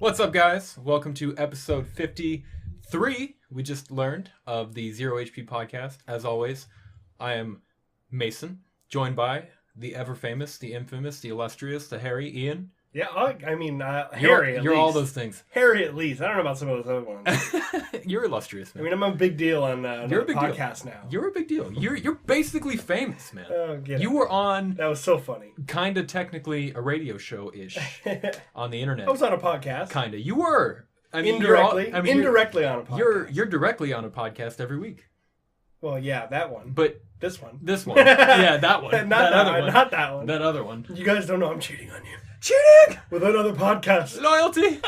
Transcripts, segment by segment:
What's up, guys? Welcome to episode 53. We just learned of the ZeroHP Podcast. As always, I am Mason, joined by the ever-famous, the infamous, the illustrious, the Harry, Ian. Yeah, Harry at least. You're all those things. Harry at least. I don't know about some of those other ones. You're illustrious, man. I mean, I'm a big deal on You're a big podcast deal. now. You're a big deal. You're basically famous, man. Oh, you were on... That was so funny. Kind of technically a radio show-ish on the internet. I was on a podcast. Kind of. You were. I mean, indirectly. Indirectly on a podcast. You're directly on a podcast every week. Well, yeah, that one. But... This one. Yeah, that one. Not that one. That other one. You guys don't know I'm cheating on you. Cheating! With another podcast. Loyalty!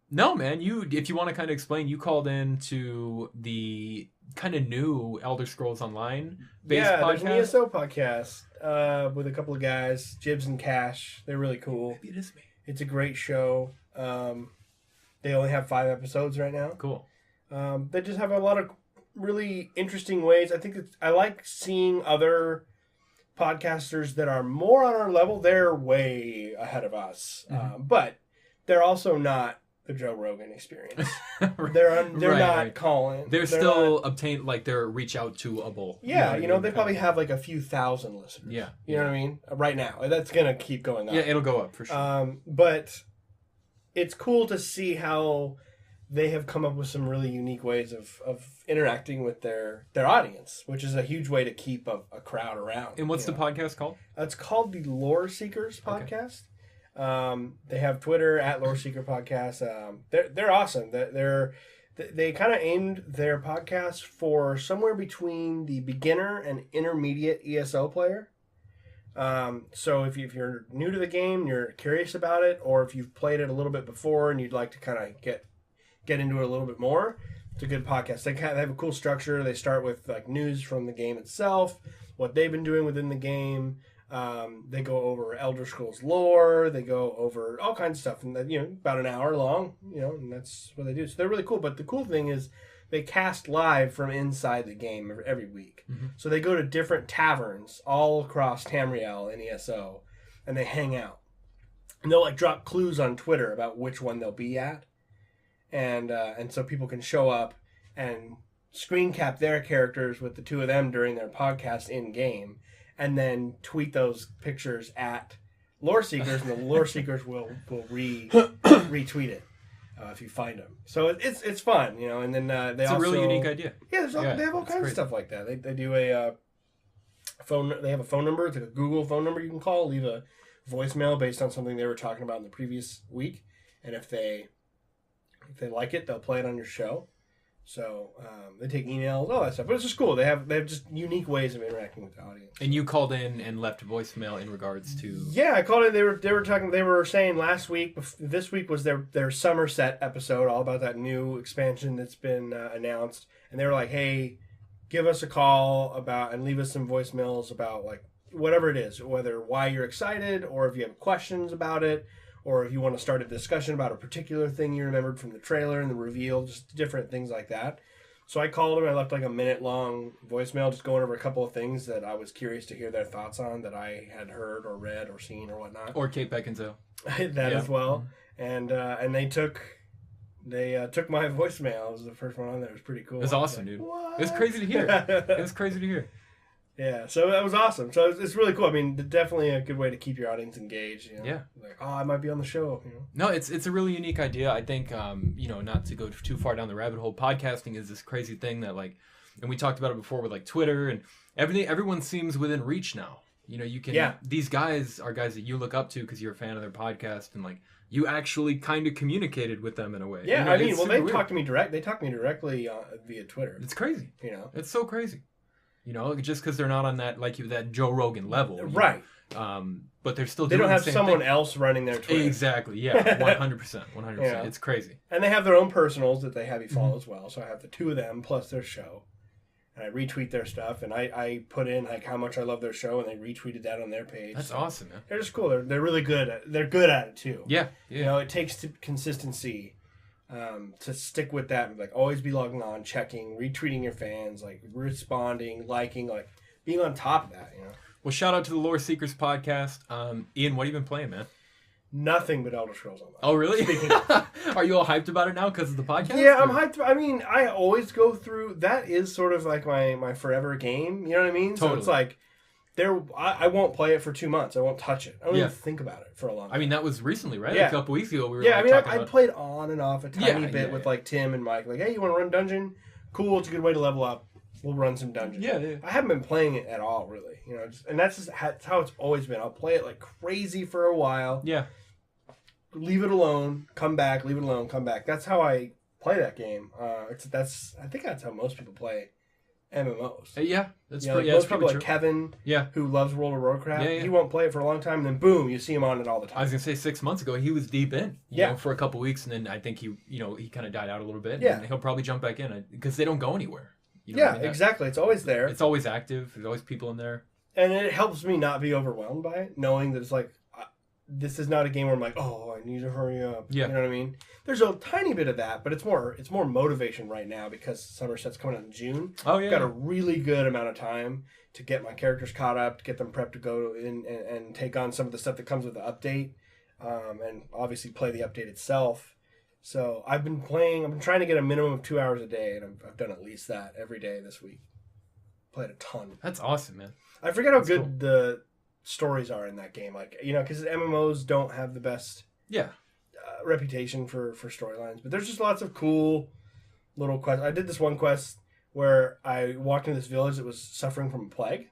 No, man. If you want to kind of explain, you called in to the kind of new Elder Scrolls Online based podcast. Yeah, there's an ESO podcast with a couple of guys, Jibs and Cash. They're really cool. Maybe it is me. It's a great show. They only have 5 episodes right now. Cool. They just have a lot of really interesting ways. I like seeing other podcasters that are more on our level. They're way ahead of us, but they're also not the Joe Rogan experience. They're not calling. They're still obtained, like they're reach out to a bowl. Yeah, they probably have like a few thousand listeners. Yeah, you know what I mean. Right now, that's gonna keep going up. Yeah, it'll go up for sure. But it's cool to see how they have come up with some really unique ways of interacting with their audience, which is a huge way to keep a crowd around. And what's the podcast called? It's called the Lore Seekers Podcast. Okay. They have Twitter at Lore Seeker Podcast. They're awesome. They kind of aimed their podcast for somewhere between the beginner and intermediate ESO player. So if you're new to the game, you're curious about it, or if you've played it a little bit before and you'd like to kind of get into it a little bit more, it's a good podcast. They have a cool structure. They start with like news from the game itself, what they've been doing within the game. They go over Elder Scrolls lore. They go over all kinds of stuff, and about an hour long. And that's what they do. So they're really cool. But the cool thing is they cast live from inside the game every week. Mm-hmm. So they go to different taverns all across Tamriel and ESO, and they hang out. And they'll like drop clues on Twitter about which one they'll be at. And so people can show up and screen cap their characters with the two of them during their podcast in game, and then tweet those pictures at Lore Seekers, and the Lore Seekers will retweet it if you find them. So it's fun, And then it's also a really unique idea. Yeah, they have all kinds of stuff like that. They do a phone. They have a phone number. It's like a Google phone number you can call. Leave a voicemail based on something they were talking about in the previous week, and if they like it, they'll play it on your show. So they take emails, all that stuff. But it's just cool. They have just unique ways of interacting with the audience. And you called in and left a voicemail in regards to... Yeah, I called in. They were saying last week, this week was their Somerset episode, all about that new expansion that's been announced. And they were like, hey, give us a call and leave us some voicemails about like whatever it is, whether why you're excited or if you have questions about it, or if you want to start a discussion about a particular thing you remembered from the trailer and the reveal, just different things like that. So I called them. I left like a minute-long voicemail just going over a couple of things that I was curious to hear their thoughts on that I had heard or read or seen or whatnot. Or Kate Beckinsale. As well. Mm-hmm. And they took my voicemail. It was the first one on there. It was pretty cool. It was awesome, dude. What? It was crazy to hear. Yeah, so that was awesome. So it's really cool. I mean, definitely a good way to keep your audience engaged. Yeah. Like, I might be on the show. No, it's a really unique idea. I think, not to go too far down the rabbit hole, podcasting is this crazy thing that like, and we talked about it before with like Twitter and everything. Everyone seems within reach now. You can. Yeah. These guys are guys that you look up to because you're a fan of their podcast, and like you actually kind of communicated with them in a way. Yeah, they talk to me direct. They talk to me directly via Twitter. It's crazy. It's so crazy. Just because they're not on that that Joe Rogan level, right? But they're still they doing don't have the same someone thing. Else running their Twitter. Exactly. Yeah, 100%. It's crazy. And they have their own personals that they have you follow as well. So I have the two of them plus their show, and I retweet their stuff, and I put in like how much I love their show, and they retweeted that on their page. That's awesome, man. They're just cool. They're really good. They're good at it too. Yeah. It takes consistency. To stick with that and like always be logging on, checking, retweeting your fans, like responding, liking, like being on top of that, Well, shout out to the Lore Seekers Podcast. Ian, what have you been playing, man? nothing but Elder Scrolls Online. Oh, really? Are you all hyped about it now because of the podcast? Yeah, I'm hyped. I mean, I always go through. That is sort of like my forever game. You know what I mean? Totally. So it's like, I won't play it for 2 months. I won't touch it. I don't even think about it for a long time. I mean, that was recently, right? Yeah. A couple weeks ago, we were I played on and off a tiny bit with like Tim and Mike. Like, hey, you want to run dungeon? Cool, it's a good way to level up. We'll run some dungeons. Yeah. I haven't been playing it at all, really. You know, and that's how it's always been. I'll play it like crazy for a while. Yeah. Leave it alone, come back. Leave it alone, come back. That's how I play that game. I think that's how most people play MMOs. Yeah, that's Most people like Kevin, who loves World of Warcraft. He won't play it for a long time, and then boom, you see him on it all the time. I was gonna say 6 months ago he was deep in, you know, for a couple weeks, and then I think he kind of died out a little bit. Yeah, and he'll probably jump back in because they don't go anywhere. You know exactly. It's always there. It's always active. There's always people in there, and it helps me not be overwhelmed by it, knowing that it's like this is not a game where I'm like, oh, I need to hurry up. Yeah, you know what I mean. There's a tiny bit of that, but it's more motivation right now because Somerset's coming out in June. Oh yeah, I've got a really good amount of time to get my characters caught up, to get them prepped to go in and take on some of the stuff that comes with the update, and obviously play the update itself. So I've been trying to get a minimum of 2 hours a day, and I've done at least that every day this week. Played a ton. That's awesome, man. I forget how good the stories are in that game. Like, you know, because MMOs don't have the best reputation for storylines, but there's just lots of cool little quests. I did this one quest where I walked into this village that was suffering from a plague.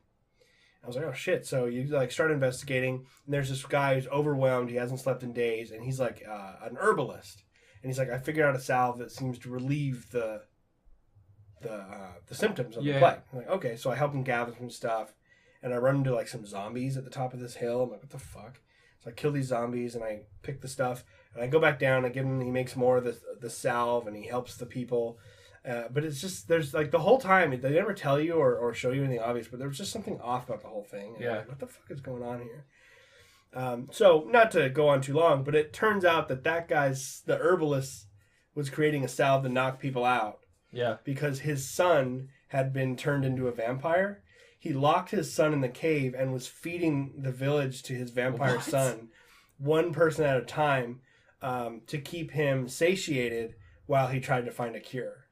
I was like, oh shit. So you like start investigating, and there's this guy who's overwhelmed. He hasn't slept in days, and he's like an herbalist. And he's like, I figured out a salve that seems to relieve the symptoms of the plague. I'm like, okay, so I help him gather some stuff, and I run into like some zombies at the top of this hill. I'm like, what the fuck? So I kill these zombies, and I pick the stuff, and I go back down. I give him. He makes more of the salve, and he helps the people. But it's just there's like the whole time they never tell you or show you anything obvious, but there was just something off about the whole thing. And I'm like, what the fuck is going on here? So not to go on too long, but it turns out that the herbalist was creating a salve to knock people out. Yeah. Because his son had been turned into a vampire. He locked his son in the cave and was feeding the village to his vampire son, one person at a time, to keep him satiated while he tried to find a cure.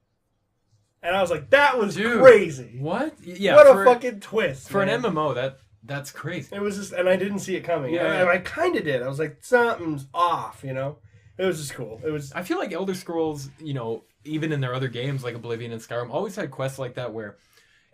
And I was like, that was crazy. What? Yeah. What a fucking twist. For an MMO, that's crazy. It was just, and I didn't see it coming. Yeah. I kind of did. I was like, something's off, you know? It was just cool. I feel like Elder Scrolls, you know, even in their other games like Oblivion and Skyrim, always had quests like that where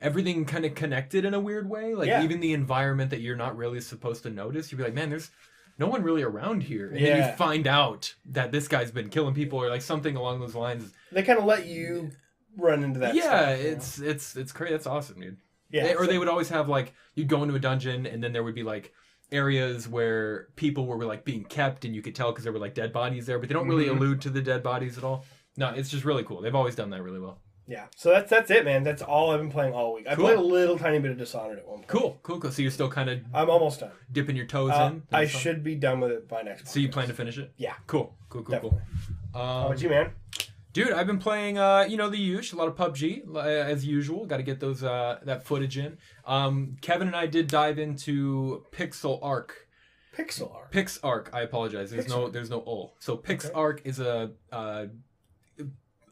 everything kind of connected in a weird way. Like even the environment that you're not really supposed to notice, you'd be like, man, there's no one really around here. And then you find out that this guy's been killing people or like something along those lines. They kind of let you run into that stuff. It's crazy. That's awesome, dude. Yeah. They would always have like, you'd go into a dungeon and then there would be like areas where people were like being kept and you could tell because there were like dead bodies there, but they don't really allude to the dead bodies at all. No, it's just really cool. They've always done that really well. Yeah. So that's it, man. That's all I've been playing all week. I played a little tiny bit of Dishonored at one point. Cool. So you're still kind of... I'm almost done. Dipping your toes in? I should be done with it by next week. So you plan to finish it? Yeah. Cool. Definitely. How about you, man? Dude, I've been playing, the usual, a lot of PUBG, as usual. Got to get those that footage in. Kevin and I did dive into Pixel Arc. Pix Arc. I apologize. There's no O. So Pix Arc is a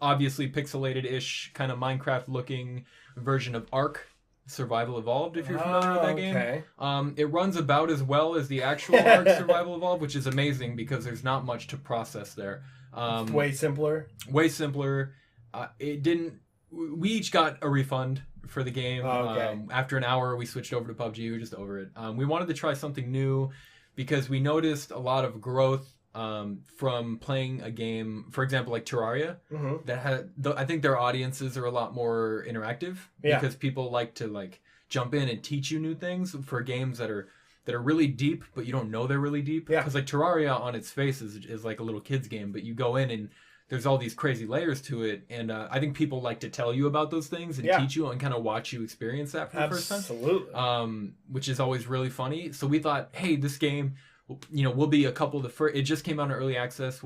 obviously pixelated-ish kind of Minecraft-looking version of Ark Survival Evolved, if you're familiar with that game. Okay. It runs about as well as the actual Ark Survival Evolved, which is amazing because there's not much to process there. It's way simpler. We each got a refund for the game. After an hour, we switched over to PUBG. We were just over it. We wanted to try something new because we noticed a lot of growth from playing a game, for example, like Terraria, that had. I think their audiences are a lot more interactive because people like to like jump in and teach you new things for games that are really deep, but you don't know they're really deep. Yeah. Because like Terraria on its face is like a little kid's game, but you go in and there's all these crazy layers to it, and I think people like to tell you about those things and teach you and kind of watch you experience that for the first time. Absolutely. Which is always really funny. So we thought, hey, this game, we'll be a couple of the first. It just came out in early access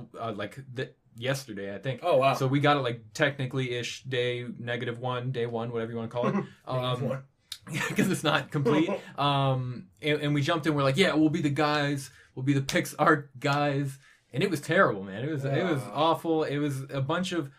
yesterday, I think. Oh wow! So we got it like technically ish day -1, day one, whatever you want to call it. because it's not complete. And we jumped in. We're like, yeah, we'll be the guys. We'll be the PixArt guys. And it was terrible, man. It was awful. It was a bunch of.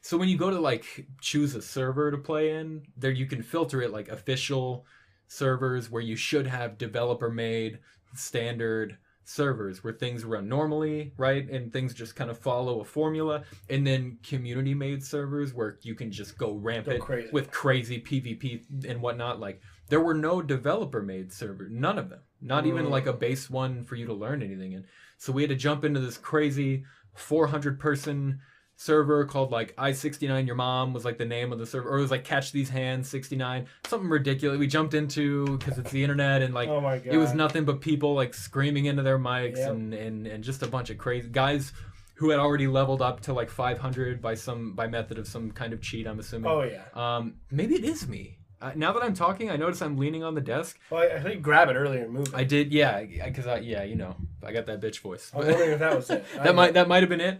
So when you go to like choose a server to play in, there you can filter it like official servers where you should have developer made standard servers where things run normally, right? And things just kind of follow a formula. And then community made servers where you can just go rampant with crazy PvP and whatnot. Like there were no developer made servers, none of them, not even like a base one for you to learn anything in. So we had to jump into this crazy 400 person server called like I-69 Your Mom was like the name of the server, or it was like Catch These Hands 69, something ridiculous. We jumped into because it's the internet and like it was nothing but people like screaming into their mics and just a bunch of crazy guys who had already leveled up to like 500 by method of some kind of cheat, I'm assuming. Oh yeah. Maybe it is me. Now that I'm talking, I notice I'm leaning on the desk. Well, I think you grab it earlier and move it. I did, yeah, because I got that bitch voice. I was wondering if that was it. that might have been it.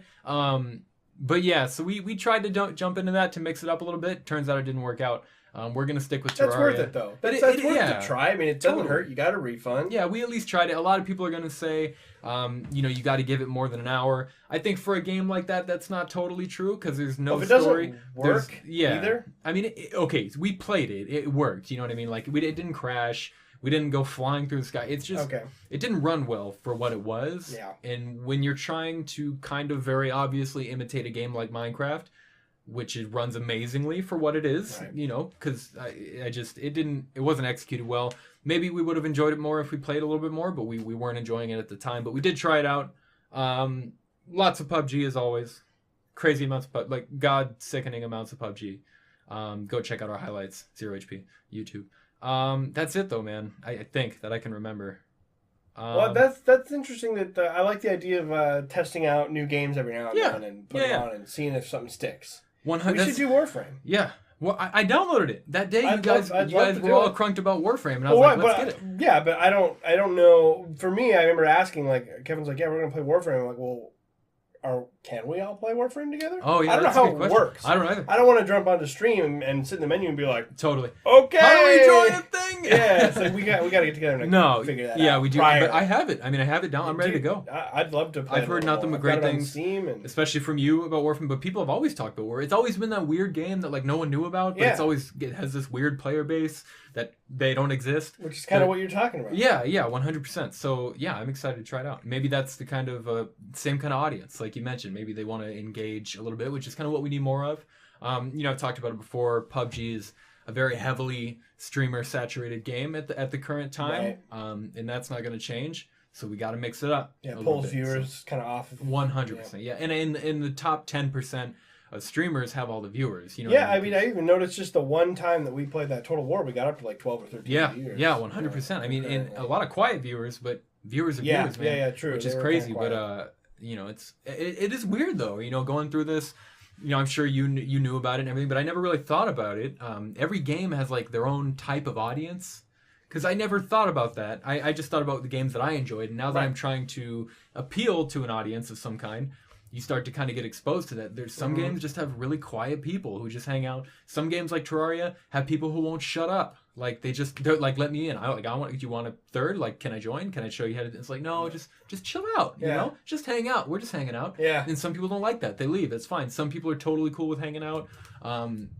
But yeah, so we tried to jump into that to mix it up a little bit. Turns out it didn't work out. We're going to stick with Terraria. That's worth it, though. That's worth to try. I mean, it doesn't hurt. You got a refund. Yeah, we at least tried it. A lot of people are going to say, you got to give it more than an hour. I think for a game like that, that's not totally true because there's no story. It doesn't work either? I mean, okay, we played it. It worked. You know what I mean? Like, it didn't crash. We didn't go flying through the sky. It's just, it didn't run well for what it was. Yeah. And when you're trying to kind of very obviously imitate a game like Minecraft, which it runs amazingly for what it is, because it wasn't executed well. Maybe we would have enjoyed it more if we played a little bit more, but we weren't enjoying it at the time. But we did try it out. Lots of PUBG as always. Crazy amounts of God-sickening amounts of PUBG. Go check out our highlights, ZeroHP, YouTube. That's it though, man. I think that I can remember. Well, that's interesting. That I like the idea of testing out new games every now and then and putting them on and seeing if something sticks. We should do Warframe. Yeah. Well, I downloaded it that day. You guys were all crunked about Warframe, and I was like, let's get it. Yeah, but I don't know. For me, I remember asking, like, Kevin's like, yeah, we're gonna play Warframe. I'm like, well, can we all play Warframe together? Oh yeah, I don't know how it works. I don't either. I don't want to jump onto stream and sit in the menu and be like, totally. Okay, how do we join a thing? Yeah, it's like we got to get together and figure that out. Yeah, we do. But I have it. I mean, I have it down. I'm ready to go. I'd love to play. I've heard nothing but great things, especially from you about Warframe. But people have always talked about Warframe. It's always been that weird game that like no one knew about. But it has this weird player base that they don't exist. Which is kind of what you're talking about. Yeah, 100%. So yeah, I'm excited to try it out. Maybe that's the kind of same kind of audience, like you mentioned. Maybe they want to engage a little bit, which is kind of what we need more of. I've talked about it before. PUBG is a very heavily streamer saturated game at the current time, and that's not going to change. So we got to mix it up. Yeah, pulls viewers kind of off. 100%. Yeah, and in the top 10%. Streamers have all the viewers, I mean, I even noticed just the one time that we played that Total War, we got up to like 12 or 13 viewers. Yeah, 100%. I mean, and a lot of quiet viewers, but viewers are viewers, man. Yeah, true. Which is crazy, but it is weird though. Going through this, I'm sure you knew about it and everything, but I never really thought about it. Every game has like their own type of audience. Because I never thought about that. I just thought about the games that I enjoyed, and now that I'm trying to appeal to an audience of some kind, you start to kind of get exposed to that. There's some games just have really quiet people who just hang out. Some games like Terraria have people who won't shut up. Like they're like, let me in. Do you want a third? Like, can I join? Can I show you how to? It's like, no, just chill out. Just hang out. We're just hanging out. Yeah. And some people don't like that. They leave. That's fine. Some people are totally cool with hanging out.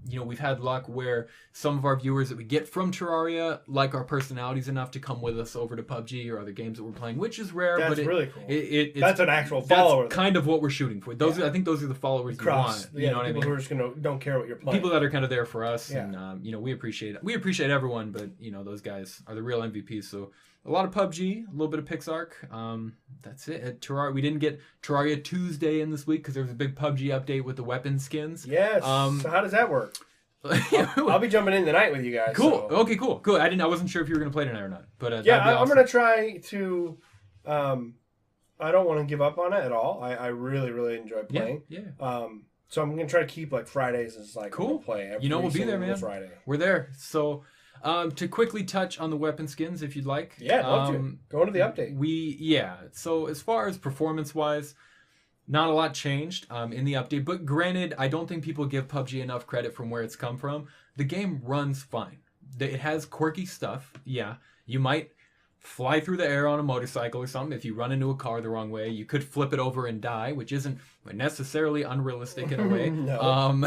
We've had luck where some of our viewers that we get from Terraria like our personalities enough to come with us over to PUBG or other games that we're playing, which is rare. That's but really cool. That's an actual follower. That's kind of what we're shooting for. I think those are the followers you want. You know what I mean? People who are just don't care what you're playing. People that are kind of there for us, and we appreciate it. We appreciate everyone, but those guys are the real MVPs. So a lot of PUBG, a little bit of PixArt. That's it. At Terraria, we didn't get Terraria Tuesday in this week because there was a big PUBG update with the weapon skins. Yes. So how does that work? I'll be jumping in tonight with you guys. Cool. So. Okay. Cool. I wasn't sure if you were gonna play tonight or not. But I'm gonna try to. I don't want to give up on it at all. I really really enjoy playing. Yeah. So I'm gonna try to keep like Fridays as like cool. Play every we'll be there, man. Friday. We're there. So. To quickly touch on the weapon skins, if you'd like. Yeah, I'd love to. Go into the update. So as far as performance-wise, not a lot changed in the update. But granted, I don't think people give PUBG enough credit from where it's come from. The game runs fine. it has quirky stuff. Yeah, you might fly through the air on a motorcycle or something. If you run into a car the wrong way, you could flip it over and die, which isn't necessarily unrealistic in a way. No,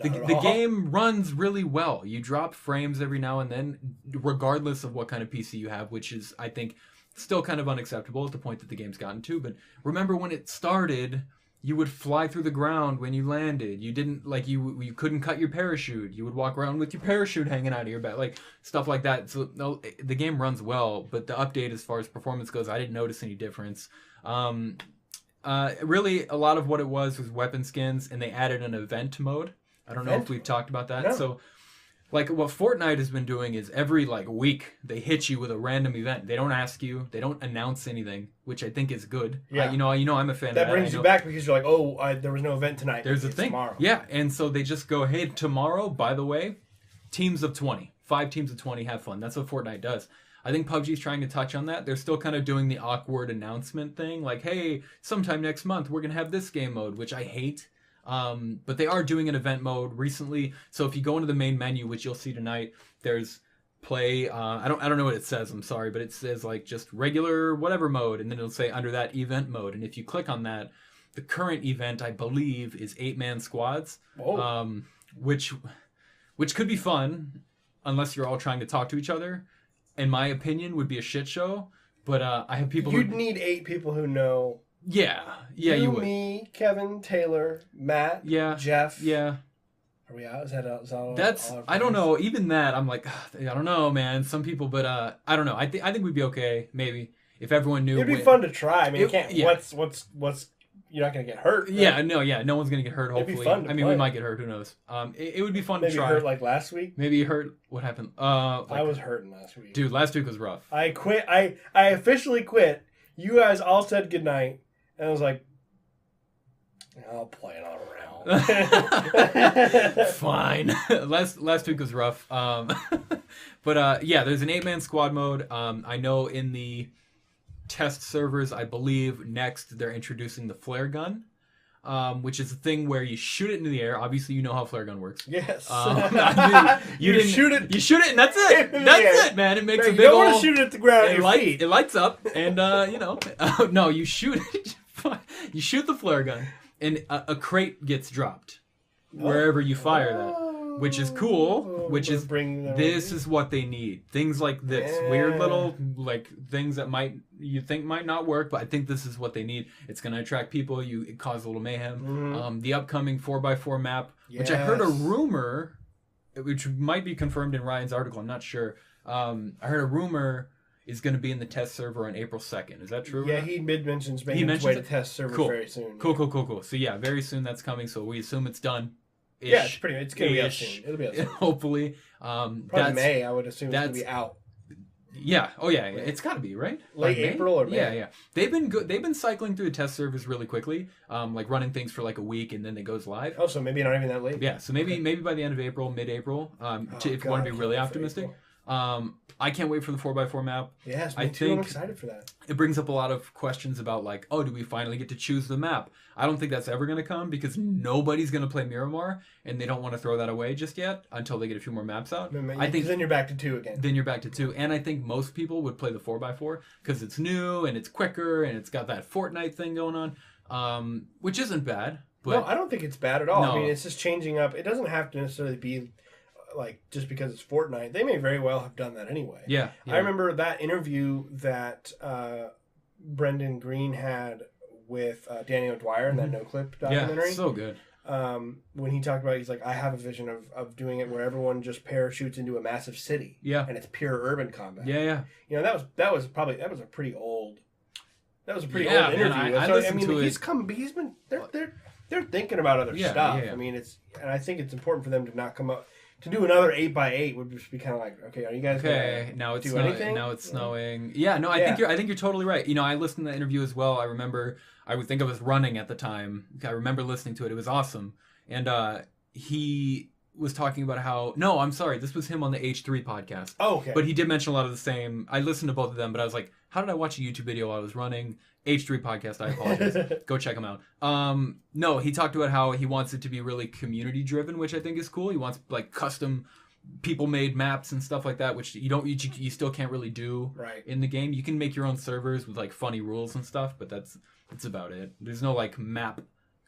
the game runs really well. You drop frames every now and then, regardless of what kind of PC you have, which is, I think, still kind of unacceptable at the point that the game's gotten to. But remember when it started, you would fly through the ground when you landed. You didn't, like, you couldn't cut your parachute. You would walk around with your parachute hanging out of your back, like stuff like that. So no, the game runs well, but the update as far as performance goes, I didn't notice any difference. Really, a lot of what it was weapon skins, and they added an event mode. I don't know if we've talked about that. No. So, like, what Fortnite has been doing is every, like, week, they hit you with a random event. They don't ask you. They don't announce anything, which I think is good. Yeah. You know, I'm a fan of that. That brings you back because you're like, oh, there was no event tonight. There's a thing. Tomorrow. Yeah, and so they just go, hey, tomorrow, by the way, teams of 20. 5 teams of 20, have fun. That's what Fortnite does. I think PUBG's trying to touch on that. They're still kind of doing the awkward announcement thing. Like, hey, sometime next month, we're going to have this game mode, which I hate. But they are doing an event mode recently. So if you go into the main menu, which you'll see tonight, there's play. I don't know what it says. I'm sorry, but it says like just regular whatever mode, and then it'll say under that event mode. And if you click on that, the current event I believe is 8-man squads, which could be fun unless you're all trying to talk to each other. In my opinion, would be a shit show. But I have people. You'd need 8 people who know. Yeah, you would. Me, Kevin, Taylor, Matt, Jeff. Yeah. Are we out? Is that all? That's, I don't know. Even that, I'm like, I don't know, man. Some people, but I don't know. I think we'd be okay, maybe, if everyone knew. It'd be fun to try. I mean, you can't. Yeah. What's? You're not gonna get hurt. Right? Yeah, no one's gonna get hurt. Hopefully, it'd be fun to play. We might get hurt. Who knows? It would be fun Maybe to try. Maybe hurt like last week. Maybe hurt. What happened? I was hurting last week. Dude, last week was rough. I quit. I officially quit. You guys all said goodnight. And I was like, I'll play another round. Fine. Last week was rough. But yeah, there's an 8-man squad mode. I know in the test servers, I believe next they're introducing the flare gun, which is a thing where you shoot it into the air. Obviously, you know how flare gun works. Yes. You shoot it. You shoot it, and that's it. That's it, man. It makes a big. You don't want to shoot it at the ground. It lights up, and no, you shoot it. You shoot the flare gun, and a crate gets dropped wherever you fire that, which is cool. Which is this is what they need. Things like this, weird little like things that you think might not work, but I think this is what they need. It's going to attract people. It cause a little mayhem. The upcoming 4x4 map, which I heard a rumor, which might be confirmed in Ryan's article. I'm not sure. I heard a rumor is going to be in the test server on April 2nd. Is that true? Yeah, he mentions making his way to test server very soon. Cool. So yeah, very soon that's coming. So we assume it's done. Yeah, it's going to be out soon. It'll be out soon. Hopefully. Probably May, I would assume it's going to be out. Yeah. Oh yeah. It's got to be, right? Late April or May? Yeah. They've been good. They've been cycling through the test servers really quickly, like running things for like a week and then it goes live. Oh, so maybe not even that late. Yeah. So maybe by the end of April, mid-April, if you want to be really optimistic. I can't wait for the 4x4 map. Yes, me too. I'm excited for that. It brings up a lot of questions about like, oh, do we finally get to choose the map? I don't think that's ever going to come because nobody's going to play Miramar, and they don't want to throw that away just yet until they get a few more maps out. I think then you're back to 2 again. Then you're back to 2, and I think most people would play the 4x4 because it's new and it's quicker and it's got that Fortnite thing going on, which isn't bad. But no, I don't think it's bad at all. No. I mean, it's just changing up. It doesn't have to necessarily be like just because it's Fortnite. They may very well have done that anyway. Yeah. I remember that interview that Brendan Green had with Danny O'Dwyer in that No Clip documentary. Yeah, so good. When he talked about it, he's like, I have a vision of doing it where everyone just parachutes into a massive city. Yeah. And it's pure urban combat. Yeah. You know, that was a pretty old interview. I mean, they're thinking about other stuff. Yeah. I mean, and I think it's important for them to not come up to do another 8x8 would just be kind of like, okay, are you guys now it's do anything? Now it's snowing. Yeah, no, I think you're totally right. You know, I listened to the interview as well. I remember, I would think I was running at the time. I remember listening to it. It was awesome. And he was talking about how, no, I'm sorry, this was him on the H3 podcast. Oh, okay. But he did mention a lot of the same. I listened to both of them, but I was like, how did I watch a YouTube video while I was running? H3 podcast, I apologize. Go check him out. No, he talked about how he wants it to be really community driven, which I think is cool. He wants like custom people made maps and stuff like that, which you still can't really do in the game. You can make your own servers with like funny rules and stuff, but that's about it. There's no like map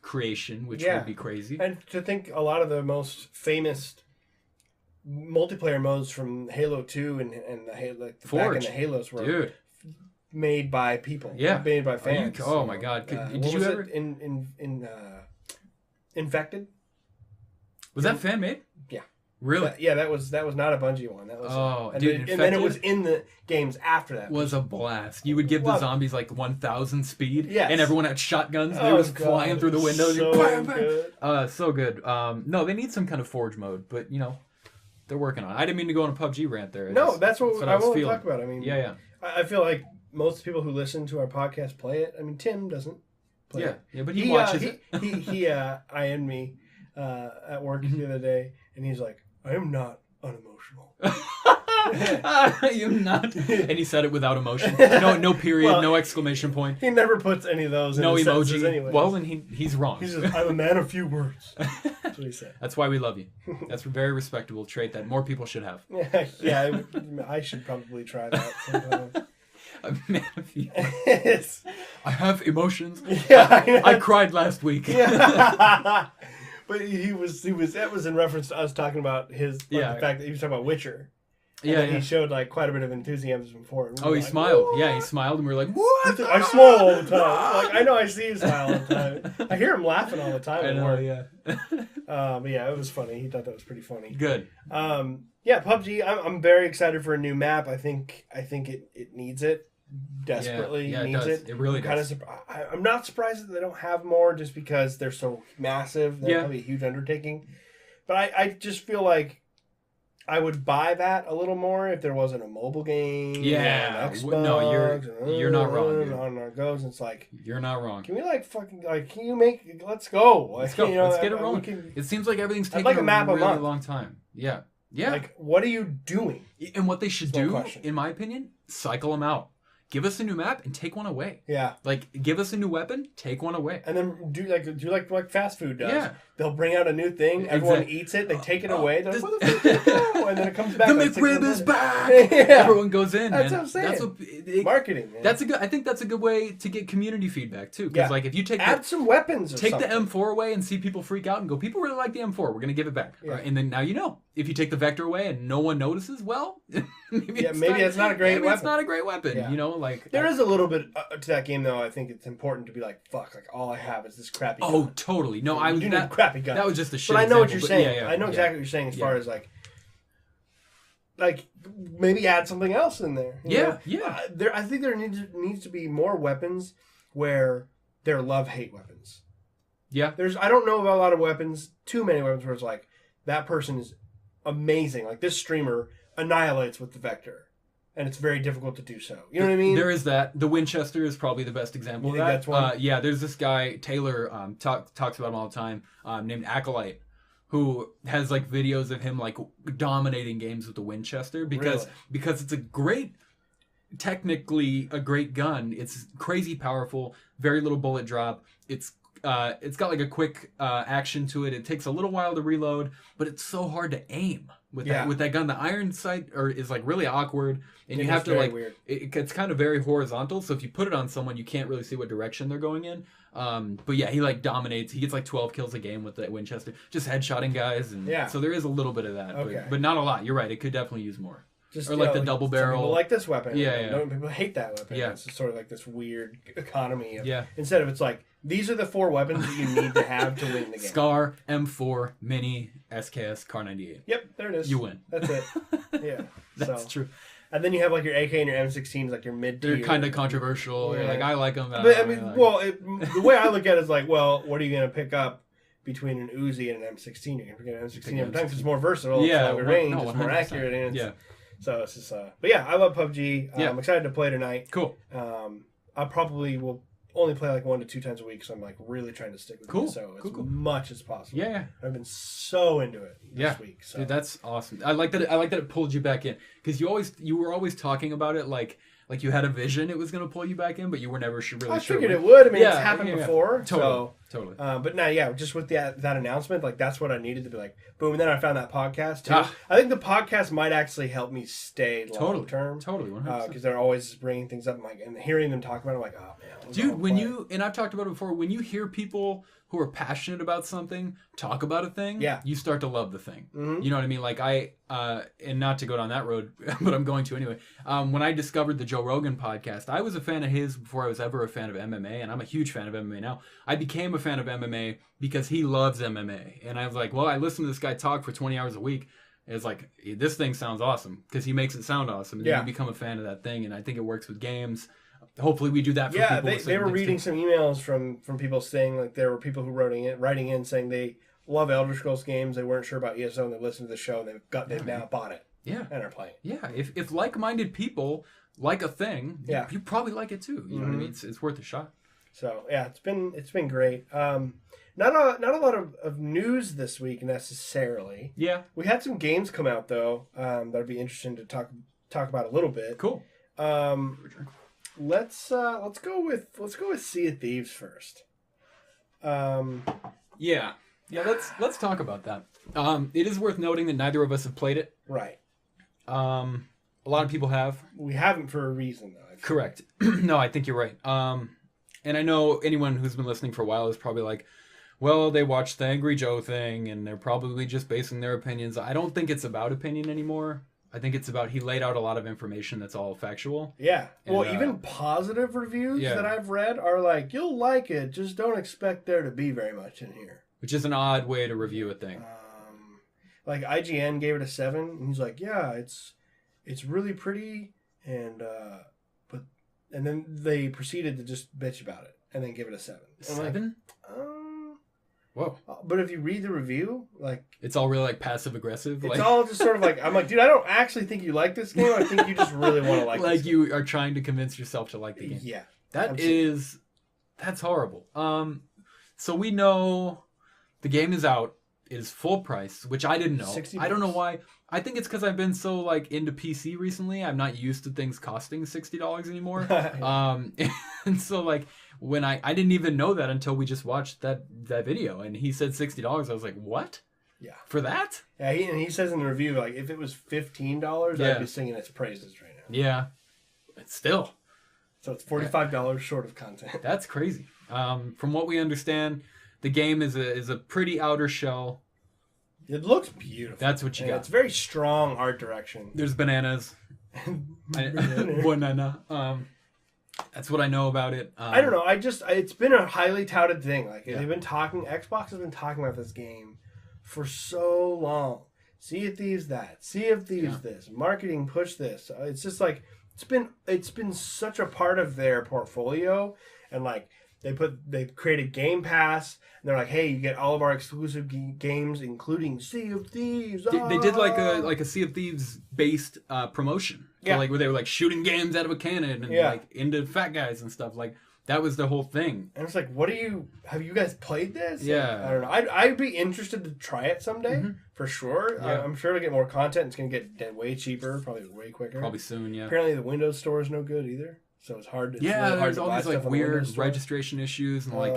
creation, which would be crazy. And to think a lot of the most famous multiplayer modes from Halo 2 and the Halo, like back in the Halos were made by people. Yeah. Made by fans. Oh my god. Did you ever Infected? Was that fan made? Yeah. Really? That was not a Bungie one. That was dude, and then it was in the games after that. Was a blast. You would give the zombies like 1,000 speed, and everyone had shotguns. They were just flying through the windows. So good. So good. No, they need some kind of Forge mode, but you know, they're working on it. I didn't mean to go on a PUBG rant there. That's what I want to talk about. I mean, yeah. I feel like most people who listen to our podcast play it. I mean, Tim doesn't play it. Yeah, but he watches it. He IM'd me at work the other day, and he's like, I am not unemotional. I am not. And he said it without emotion. No period, no exclamation point. He never puts any of those in no his emoji. Anyways. Well, then he's wrong. He says, I'm a man of few words. That's what he said. That's why we love you. That's a very respectable trait that more people should have. Yeah, I should probably try that sometime. A man of few words. I have emotions. Yeah, I cried last week. Yeah. But that was in reference to us talking about the fact that he was talking about Witcher. And he showed like quite a bit of enthusiasm for it. He smiled. What? Yeah, he smiled, and we were like, "What?" I smile all the time. Like I know I see you smile all the time. I hear him laughing all the time. I know. Yeah. But yeah, it was funny. He thought that was pretty funny. Good. Yeah, PUBG. I'm very excited for a new map. I think it needs it desperately. Yeah, needs it. It really does. I'm not surprised that they don't have more, just because they're so massive. They're probably a huge undertaking. But I just feel like I would buy that a little more if there wasn't a mobile game. Yeah, Xbox, no, you're not wrong. Dude. On our goes, and it's like you're not wrong. Can we can you make? Let's go. Let's go. Let's get it rolling. It seems like everything's taking a map really long time. Yeah. Like, what are you doing? And what they should do, in my opinion, cycle them out. Give us a new map and take one away. Yeah. Like, give us a new weapon, take one away. And then do like fast food does. Yeah. They'll bring out a new thing, everyone eats it, they take it away, they're like, where the fuck did it go? And then it comes back. The McRib is back! Everyone goes in. That's what I'm saying. Marketing, man. I think that's a good way to get community feedback, too. Because, like, if you add some weapons or take something. the M4 away and see people freak out and go, people really like the M4, we're going to give it back. Yeah. Right? And then now you know. If you take the Vector away and no one notices, well, maybe it's not a great weapon. It's not a great weapon. Yeah. You know, like there is a little bit to that game, though. I think it's important to be like, fuck, like all I have is this crappy gun. Oh, totally. No, I was need a crappy gun. That was just a shit. But I know what you're saying. Yeah, I know exactly what you're saying as far as like maybe add something else in there. Yeah. I think there needs to be more weapons where they're love-hate weapons. Yeah. I don't know about a lot of weapons, too many weapons where it's like that person is amazing. Like this streamer annihilates with the Vector, and it's very difficult to do so. You know what I mean? There is that. The Winchester is probably the best example of that. That's one? Yeah, there's this guy, Taylor, talks about him all the time, named Acolyte, who has like videos of him like dominating games with the Winchester because it's technically a great gun. It's crazy powerful, very little bullet drop. It's got like a quick action to it. It takes a little while to reload, but it's so hard to aim with that gun. The iron sight is like really awkward, and you have to like it's kind of very horizontal. So if you put it on someone, you can't really see what direction they're going in. But yeah, he like dominates. He gets like 12 kills a game with that Winchester, just headshotting guys, and so there is a little bit of that, but not a lot. You're right. It could definitely use more. Or like the double barrel. People like this weapon. Yeah. People hate that weapon. Yeah. It's sort of like this weird economy. Instead of it's like, these are the 4 weapons that you need to have to win the game. Scar, M4, Mini, SKS, Car 98. Yep, there it is. You win. That's it. Yeah. That's true. And then you have like your AK and your M16s, like your mid-tier. They're kind of controversial. You're like, I like them. But I mean, the way I look at it is like, well, what are you going to pick up between an Uzi and an M16? You're going to pick an M16 every time because it's more versatile. It's longer range. It's more accurate. And so it's just, but yeah, I love PUBG. I'm excited to play tonight. Cool. I probably will only play like 1 to 2 times a week, so I'm like really trying to stick with it. So as much as possible. Yeah. I've been so into it this week. So. Dude, that's awesome. I like that it pulled you back in because you were always talking about it like you had a vision it was going to pull you back in, but you were never really sure. I figured it would. I mean, it's happened before. Totally. Totally. But now, yeah, just with that announcement, like that's what I needed to be like, boom. And then I found that podcast too. Ah. I think the podcast might actually help me stay long term. Totally, 100%. Because they're always bringing things up, and hearing them talk about it, I'm like, oh man. Dude, and I've talked about it before, when you hear people who are passionate about something talk about a thing, you start to love the thing. Mm-hmm. You know what I mean? Like and not to go down that road, but I'm going to anyway. When I discovered the Joe Rogan podcast, I was a fan of his before I was ever a fan of MMA, and I'm a huge fan of MMA now. I became a fan of MMA because he loves MMA, and I was like, well, I listen to this guy talk for 20 hours a week. It's like, this thing sounds awesome because he makes it sound awesome, and then you become a fan of that thing, and I think it works with games. Hopefully we do that for people. They were reading some emails from people saying, like, there were people who writing in saying they love Elder Scrolls games, they weren't sure about ESO, and they listened to the show, and they've now bought it. Yeah. And are playing. Yeah. If like-minded people like a thing, you probably like it too. You know what I mean? It's worth a shot. So yeah, it's been great. Not a lot of news this week necessarily. Yeah. We had some games come out though, that'd be interesting to talk about a little bit. Cool. Let's go with Sea of Thieves first. Yeah. Let's talk about that. It is worth noting that neither of us have played it. Right. A lot of people have. We haven't for a reason though. Correct. No, I think you're right. And I know anyone who's been listening for a while is probably like, well, they watched the Angry Joe thing and they're probably just basing their opinions. I don't think it's about opinion anymore. I think it's about he laid out a lot of information that's all factual. Yeah. Well, even positive reviews that I've read are like, you'll like it, just don't expect there to be very much in here. Which is an odd way to review a thing. Like IGN gave it a 7, and he's like, yeah, it's really pretty, and then they proceeded to just bitch about it, and then give it a 7. 7? Whoa. But if you read the review, like... It's all really, like, passive-aggressive? It's all just sort of like... I'm like, dude, I don't actually think you like this game. I think you just really want to like like this you game. Are trying to convince yourself to like the game. Yeah. That's horrible. So we know the game is out. It is full price, which I didn't know. $60. I don't know why. I think it's because I've been so, like, into PC recently. I'm not used to things costing $60 anymore. And so, like... When I didn't even know that until we just watched that video, and he said $60. I was like, what? Yeah. For that? Yeah, he says in the review, like, if it was $15, I'd be singing its praises right now. Yeah. But still. So it's $45 short of content. That's crazy. From what we understand, the game is a pretty outer shell. It looks beautiful. That's what you got. It's very strong art direction. There's bananas. Banana. That's what I know about it. I don't know. It's been a highly touted thing. Like they've been talking. Xbox has been talking about this game for so long. Sea of Thieves that. Sea of Thieves this. Marketing push this. It's just like it's been such a part of their portfolio, and like they created Game Pass. And they're like, hey, you get all of our exclusive games, including Sea of Thieves. They did like a Sea of Thieves based promotion. So like where they were like shooting games out of a cannon and like into fat guys and stuff. Like that was the whole thing. And it's like, have you guys played this? Yeah. Like, I don't know. I'd be interested to try it someday for sure. Yeah. I'm sure to get more content. It's going to get way cheaper, probably way quicker. Probably soon, yeah. Apparently the Windows Store is no good either. So it's hard to there's all these like weird registration issues and like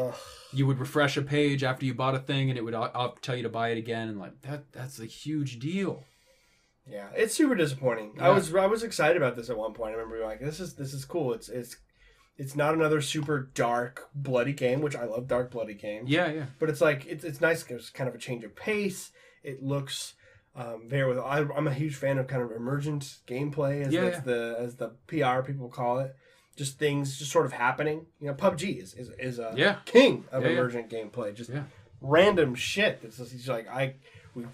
you would refresh a page after you bought a thing and it would tell you to buy it again and like that's a huge deal. Yeah, it's super disappointing. Yeah. I was excited about this at one point. I remember being like, this is cool. It's not another super dark, bloody game, which I love dark, bloody games. Yeah, yeah. But it's like it's nice. There's kind of a change of pace. It looks I'm a huge fan of kind of emergent gameplay as the PR people call it. Just things just sort of happening. You know, PUBG is a king of emergent gameplay. Just random shit. It's just like we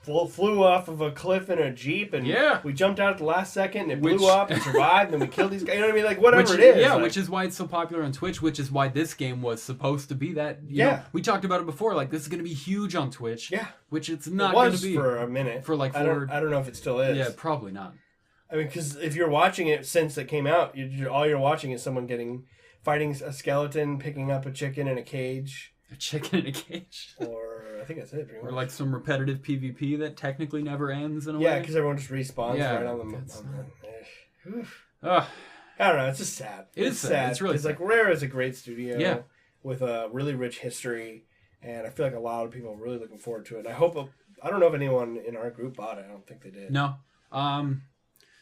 flew off of a cliff in a Jeep and we jumped out at the last second and it blew up and survived and then we killed these guys. You know what I mean? Like whatever it is. Yeah, like, which is why it's so popular on Twitch, which is why this game was supposed to be that. You know, we talked about it before. Like this is going to be huge on Twitch. Yeah. Which it's not going to be. For a minute. For like I don't know if it still is. Yeah, probably not. I mean, because if you're watching it since it came out, all you're watching is someone fighting a skeleton, picking up a chicken in a cage. A chicken in a cage? Or I think that's it. Pretty much. Or like some repetitive PvP that technically never ends in a way. Yeah, because everyone just respawns right on the... I don't know. It's just sad. It's sad. It's really sad. Like Rare is a great studio. Yeah. with a really rich history, and I feel like a lot of people are really looking forward to it. And I don't know if anyone in our group bought it. I don't think they did. No.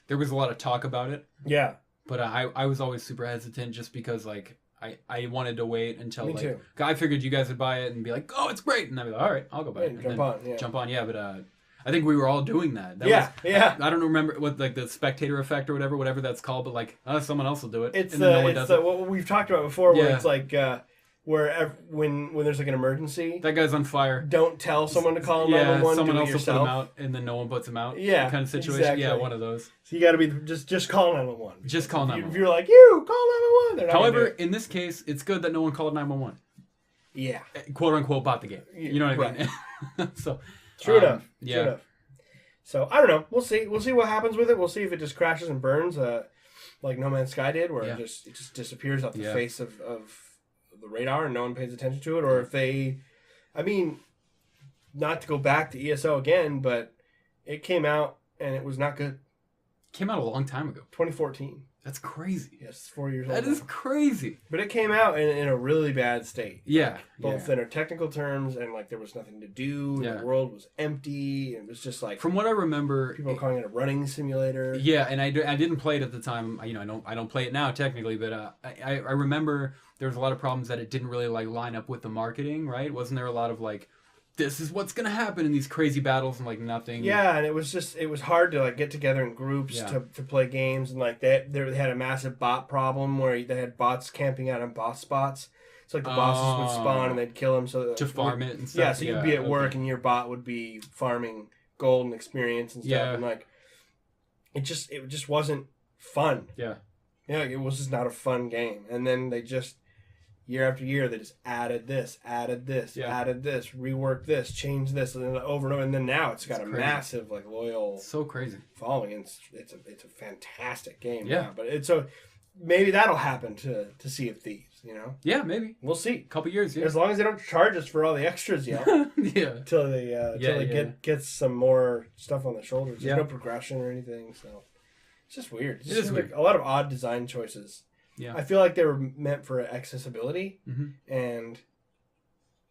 There was a lot of talk about it. Yeah. But I was always super hesitant just because, like, I wanted to wait until, Me like... too. I figured you guys would buy it and be like, oh, it's great. And I'd be like, all right, I'll go buy it. Jump on, yeah. But I think we were all doing that. Yeah. I don't remember what, like, the spectator effect or whatever that's called, but, like, someone else will do it. It's what we've talked about before, where it's like... when there's like an emergency, that guy's on fire. Don't tell someone to call 911. Someone else yourself. will put him out, and then no one puts him out. Yeah, kind of situation. Exactly. Yeah, one of those. So you got to be just call 911. Just call 911. If you're like call 911. However, in this case, it's good that no one called 911. Yeah, quote unquote bought the game. You know what I mean? So true enough. Yeah. True enough. So I don't know. We'll see. We'll see what happens with it. We'll see if it just crashes and burns, like No Man's Sky did, where it just disappears off the face of the radar and no one pays attention to it, or if they, I mean, not to go back to ESO again, but it came out and it was not good. It came out a long time ago. 2014. That's crazy. Yes, it's 4 years old. That is crazy. But it came out in a really bad state. Yeah. Both in our technical terms and like there was nothing to do. Yeah. The world was empty. It was just like, from what I remember, people were calling it a running simulator. Yeah, and I didn't play it at the time. I don't play it now technically, but I remember there was a lot of problems that it didn't really like line up with the marketing. Right? Wasn't there a lot of like, this is what's gonna happen in these crazy battles and like nothing. Yeah, and it was hard to like get together in groups to play games, and like they had a massive bot problem where they had bots camping out on boss spots. So like the bosses would spawn and they'd kill them to farm it and stuff. Yeah, so you'd be at work and your bot would be farming gold and experience and stuff, and like it just wasn't fun. Yeah. Yeah, it was just not a fun game. And then they just year after year, they just added this, reworked this, changed this, and then over and over. And then now it's got a massive, like, loyal, so crazy following. And it's a fantastic game. Yeah, now. But maybe that'll happen to Sea of Thieves. You know? Yeah, maybe we'll see. Couple years, yeah. As long as they don't charge us for all the extras yet. Yeah. Till they get some more stuff on the shoulders. There's no progression or anything, so it's just weird. It is weird. Like a lot of odd design choices. Yeah. I feel like they were meant for accessibility, and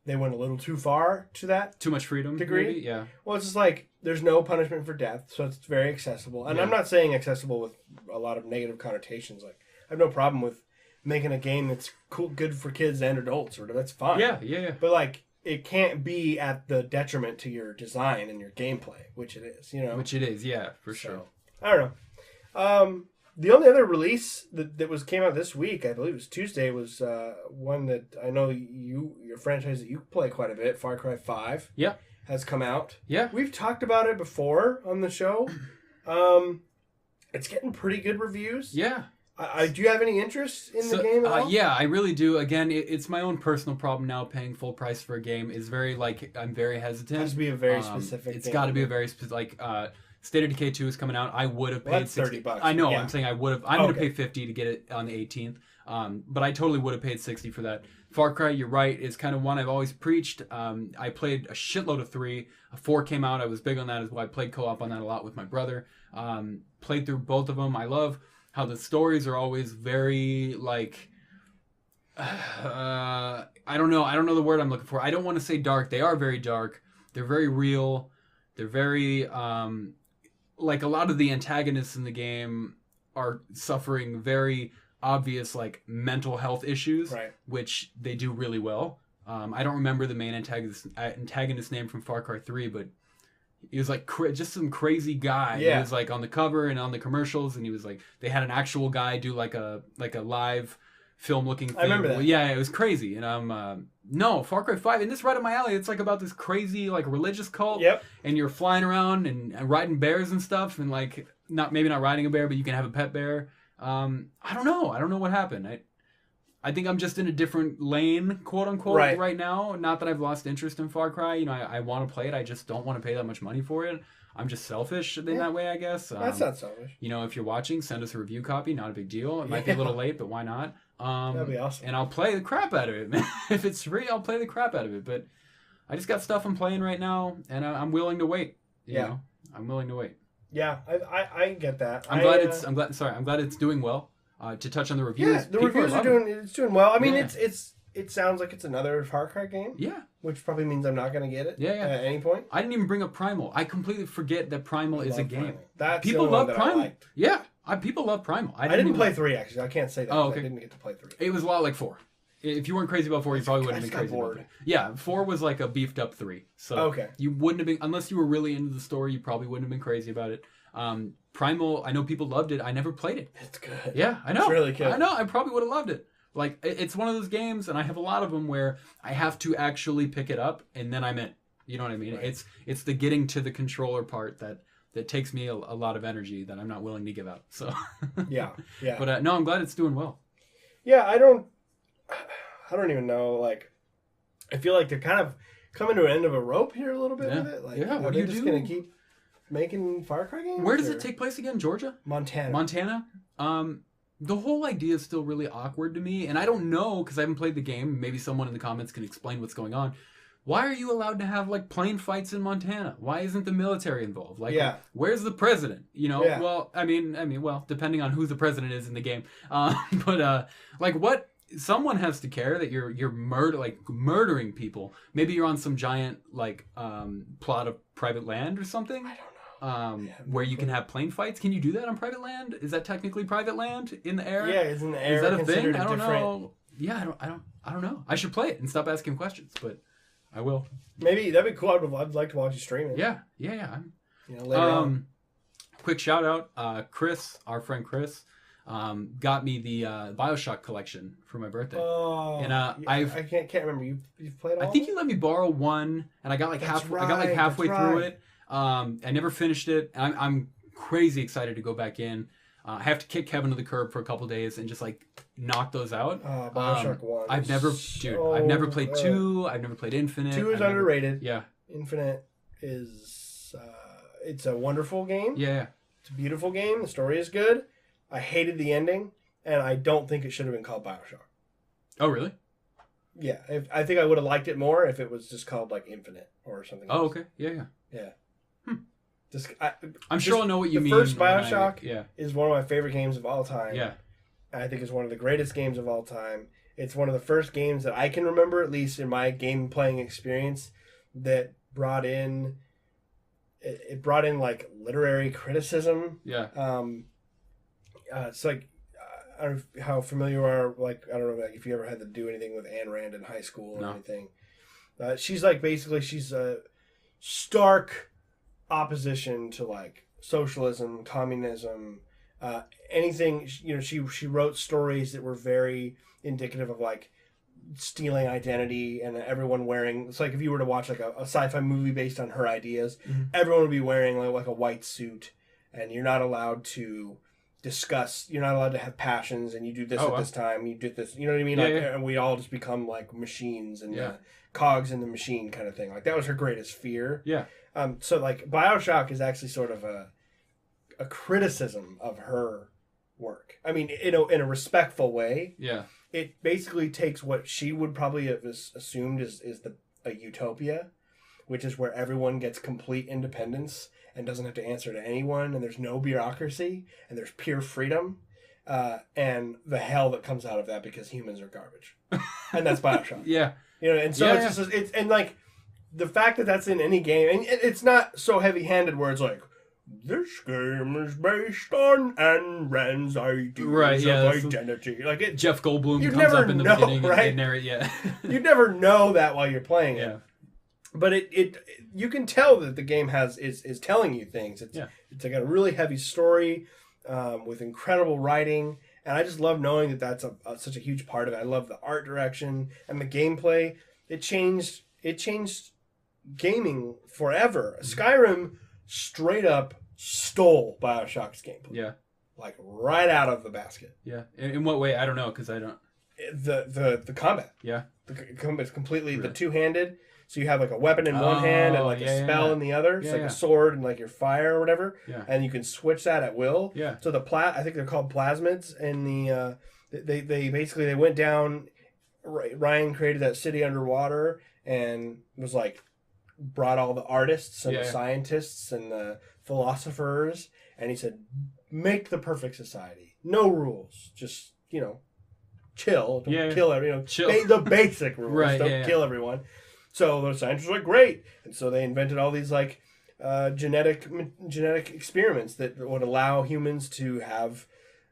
they went a little too far to that. Too much freedom degree. Maybe? Yeah. Well, it's just like there's no punishment for death, so it's very accessible. And I'm not saying accessible with a lot of negative connotations. Like I have no problem with making a game that's cool, good for kids and adults, or that's fine. Yeah. But like it can't be at the detriment to your design and your gameplay, which it is. You know. Which it is. Yeah, for sure. I don't know. The only other release that came out this week, I believe it was Tuesday, was one that I know your franchise that you play quite a bit, Far Cry 5. Yeah. Has come out. Yeah. We've talked about it before on the show. It's getting pretty good reviews. Yeah. Do you have any interest in the game at all? Yeah, I really do. Again, it's my own personal problem now. Paying full price for a game is I'm very hesitant. It has to be a very specific. It's got to be a very specific. State of Decay 2 is coming out. I would have paid $60. $30. I know. Yeah. I'm saying I would have. I'm going to pay $50 to get it on the 18th. But I totally would have paid $60 for that. Far Cry, you're right, is kind of one I've always preached. I played a shitload of 3. 4 came out. I was big on that as well. I played co-op on that a lot with my brother. Played through both of them. I love how the stories are always very like. I don't know the word I'm looking for. I don't want to say dark. They are very dark. They're very real. They're very like a lot of the antagonists in the game are suffering very obvious like mental health issues, which they do really well. I don't remember the main antagonist name from Far Cry 3, but he was like just some crazy guy. Yeah. He was like on the cover and on the commercials, and he was like they had an actual guy do like a live film looking thing. I remember that. Yeah, it was crazy. And no, Far Cry 5, and this right up my alley. It's like about this crazy like religious cult. Yep. And you're flying around and riding bears and stuff, and like maybe not riding a bear, but you can have a pet bear. I don't know what happened. I think I'm just in a different lane, quote unquote, right now. Not that I've lost interest in Far Cry. You know, I want to play it. I just don't want to pay that much money for it. I'm just selfish in that way, I guess. That's not selfish. You know, if you're watching, send us a review copy. Not a big deal. It might be a little late, but why not? That'd be awesome. And I'll play the crap out of it, man. If it's free, I'll play the crap out of it. But I just got stuff I'm playing right now, and I'm willing to wait. You know? I'm willing to wait. Yeah, I get that. I'm glad it's doing well. To touch on the reviews, the reviews are doing well. I mean, it's it sounds like it's another Far Cry game. Yeah. Which probably means I'm not going to get it. Yeah. At any point. I didn't even bring up Primal. I completely forget that Primal is a game. That's people the one love that Primal. I liked. Yeah. People love Primal. I didn't play 3 actually. I can't say that. Oh, okay. I didn't get to play 3. It was a lot like 4. If you weren't crazy about 4, you probably wouldn't have been crazy about 3. Yeah, 4 was like a beefed up 3. So okay. You wouldn't have been, unless you were really into the story, you probably wouldn't have been crazy about it. Primal, I know people loved it. I never played it. It's good. Yeah, I know. It's really good. I know. I probably would have loved it. Like, it's one of those games, and I have a lot of them where I have to actually pick it up, and then I'm in. You know what I mean? Right. It's the getting to the controller part that takes me a lot of energy that I'm not willing to give out. So yeah. But no, I'm glad it's doing well. Yeah, I don't even know. Like, I feel like they're kind of coming to an end of a rope here a little bit with it. Like, what are they just going to keep making Far Cry games? Where does it take place again? Georgia? Montana. The whole idea is still really awkward to me, and I don't know because I haven't played the game. Maybe someone in the comments can explain what's going on. Why are you allowed to have like plane fights in Montana? Why isn't the military involved? Like, where's the president? You know, well, I mean, well, depending on who the president is in the game. But like, what? Someone has to care that you're murdering people. Maybe you're on some giant like plot of private land or something. I don't know. Where you can have plane fights. Can you do that on private land? Is that technically private land in the air? Yeah, it's in the air. Is that a thing? I don't know. Yeah, I don't know. I should play it and stop asking questions, but I will. Maybe that'd be cool. I'd like to watch you stream it. Yeah. Later on. Quick shout out, Chris, our friend Chris, got me the BioShock collection for my birthday. Oh, and I can't remember. You've played all? I think you let me borrow one, and I got like halfway through it. I never finished it. I'm crazy excited to go back in. I have to kick Kevin to the curb for a couple days and just like knock those out. BioShock 1. I've never played 2. I've never played Infinite. 2 is underrated. Yeah. Infinite is it's a wonderful game. Yeah. It's a beautiful game. The story is good. I hated the ending, and I don't think it should have been called BioShock. Oh, really? Yeah. I think I would have liked it more if it was just called like Infinite or something else. Oh, okay. Yeah. I'm sure I'll know what you mean. The first BioShock is one of my favorite games of all time. Yeah. I think it's one of the greatest games of all time. It's one of the first games that I can remember, at least in my game playing experience, that brought in like literary criticism. Yeah. It's like I don't know how familiar you are. Like I don't know if you ever had to do anything with Ayn Rand in high school or anything. She's like basically she's a stark opposition to like socialism, communism, anything. You know, she wrote stories that were very indicative of like stealing identity and everyone wearing. It's like if you were to watch like a sci-fi movie based on her ideas, everyone would be wearing like a white suit, and you're not allowed to discuss. You're not allowed to have passions, and you do this at this time. You did this. You know what I mean? And we all just become like machines and cogs in the machine kind of thing. Like that was her greatest fear. Yeah. So like BioShock is actually sort of a criticism of her work. I mean, in a respectful way. Yeah. It basically takes what she would probably have assumed is a utopia, which is where everyone gets complete independence and doesn't have to answer to anyone, and there's no bureaucracy, and there's pure freedom, and the hell that comes out of that because humans are garbage, and that's BioShock. Yeah. You know, and so it's just and like the fact that that's in any game, and it's not so heavy-handed where it's like, this game is based on Ayn Rand's ideas of identity. Like it, Jeff Goldblum comes up in the beginning right? and narrate. Yeah, you never know that while you're playing it. But it you can tell that the game is telling you things. It's got a really heavy story with incredible writing, and I just love knowing that that's such a huge part of it. I love the art direction and the gameplay. It changed gaming forever. Skyrim straight up stole BioShock's gameplay. Yeah. Like right out of the basket. Yeah. In what way? I don't know because I don't. The combat. Yeah. The combat's completely the two-handed. So you have like a weapon in one hand and like a spell in the other. It's like a sword and like your fire or whatever. Yeah. And you can switch that at will. Yeah. So I think they're called plasmids, and they basically went down. Ryan created that city underwater and was like brought all the artists and the scientists and the philosophers, and he said, make the perfect society. No rules. Just, chill. Don't kill everyone. Chill. The basic rules. Right, Don't kill everyone. So the scientists were like, great. And so they invented all these like genetic experiments that would allow humans to have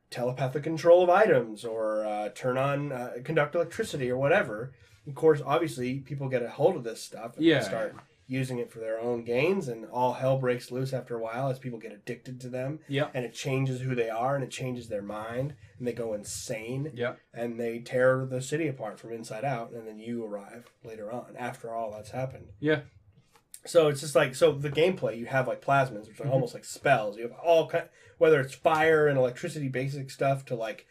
telepathic control of items or conduct electricity or whatever. Of course, obviously, people get a hold of this stuff and start using it for their own gains, and all hell breaks loose after a while as people get addicted to them. Yeah. And it changes who they are, and it changes their mind, and they go insane. Yeah. And they tear the city apart from inside out, and then you arrive later on after all that's happened. Yeah. So it's just like, so the gameplay, you have like plasmas, which are almost like spells. You have all kind, whether it's fire and electricity basic stuff to like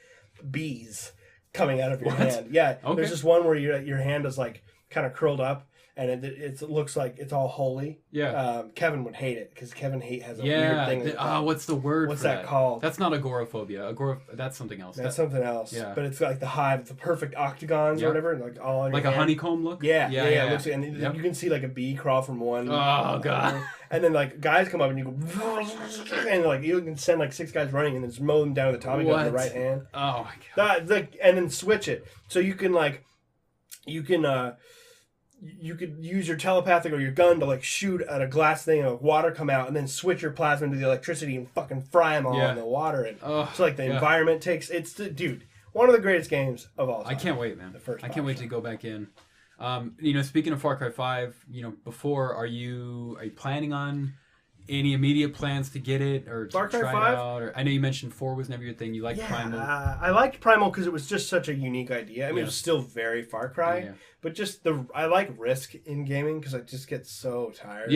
bees coming out of your hand. Yeah. Okay. There's this one where your hand is like kind of curled up, and it looks like it's all holy. Yeah. Kevin would hate it because Kevin has a weird thing. What's the word? What's for that called? That's not agoraphobia. That's something else. That's something else. Yeah. But it's like the hive, the perfect octagons or whatever, and like all on your like hand. a honeycomb look. Yeah. It looks, and you can see like a bee crawl from one. Oh god. And then like guys come up and you go, and like you can send like 6 guys running and then just mow them down to the top of the right hand. Oh my god. And then switch it so you can you could use your telepathic or your gun to like shoot at a glass thing and like, water come out, and then switch your plasma to the electricity and fucking fry them all in the water. And so like the environment takes one of the greatest games of all time. I can't wait, man. I can't wait to go back in. Speaking of Far Cry 5, before, are you planning on any immediate plans to get it or to Far Cry try 5? it out? Or, I know you mentioned 4 was never your thing. You liked Primal. I liked Primal because it was just such a unique idea. I mean, it was still very Far Cry, but just I like risk in gaming because I just get so tired.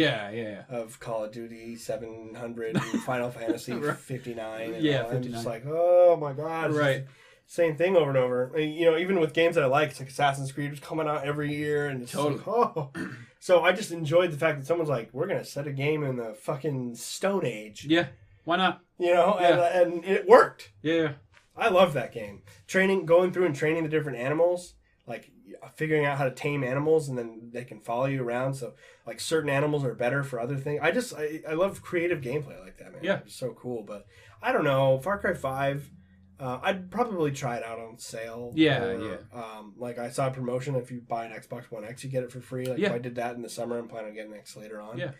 Of Call of Duty 700 and Final Fantasy 59. And 59. I'm just like, oh my god, right. Same thing over and over. Even with games that I like, it's like Assassin's Creed was coming out every year, and it's totally. Like, So I just enjoyed the fact that someone's like, we're gonna set a game in the fucking Stone Age. Yeah, why not? And it worked. Yeah, I love that game. Going through and training the different animals, like figuring out how to tame animals, and then they can follow you around. So like certain animals are better for other things. I love creative gameplay like that, man. Yeah, it's so cool. But I don't know, Far Cry 5. I'd probably try it out on sale. Like I saw a promotion. If you buy an Xbox One X, you get it for free. Like if I did that in the summer, I'm planning on getting X later on. Yeah,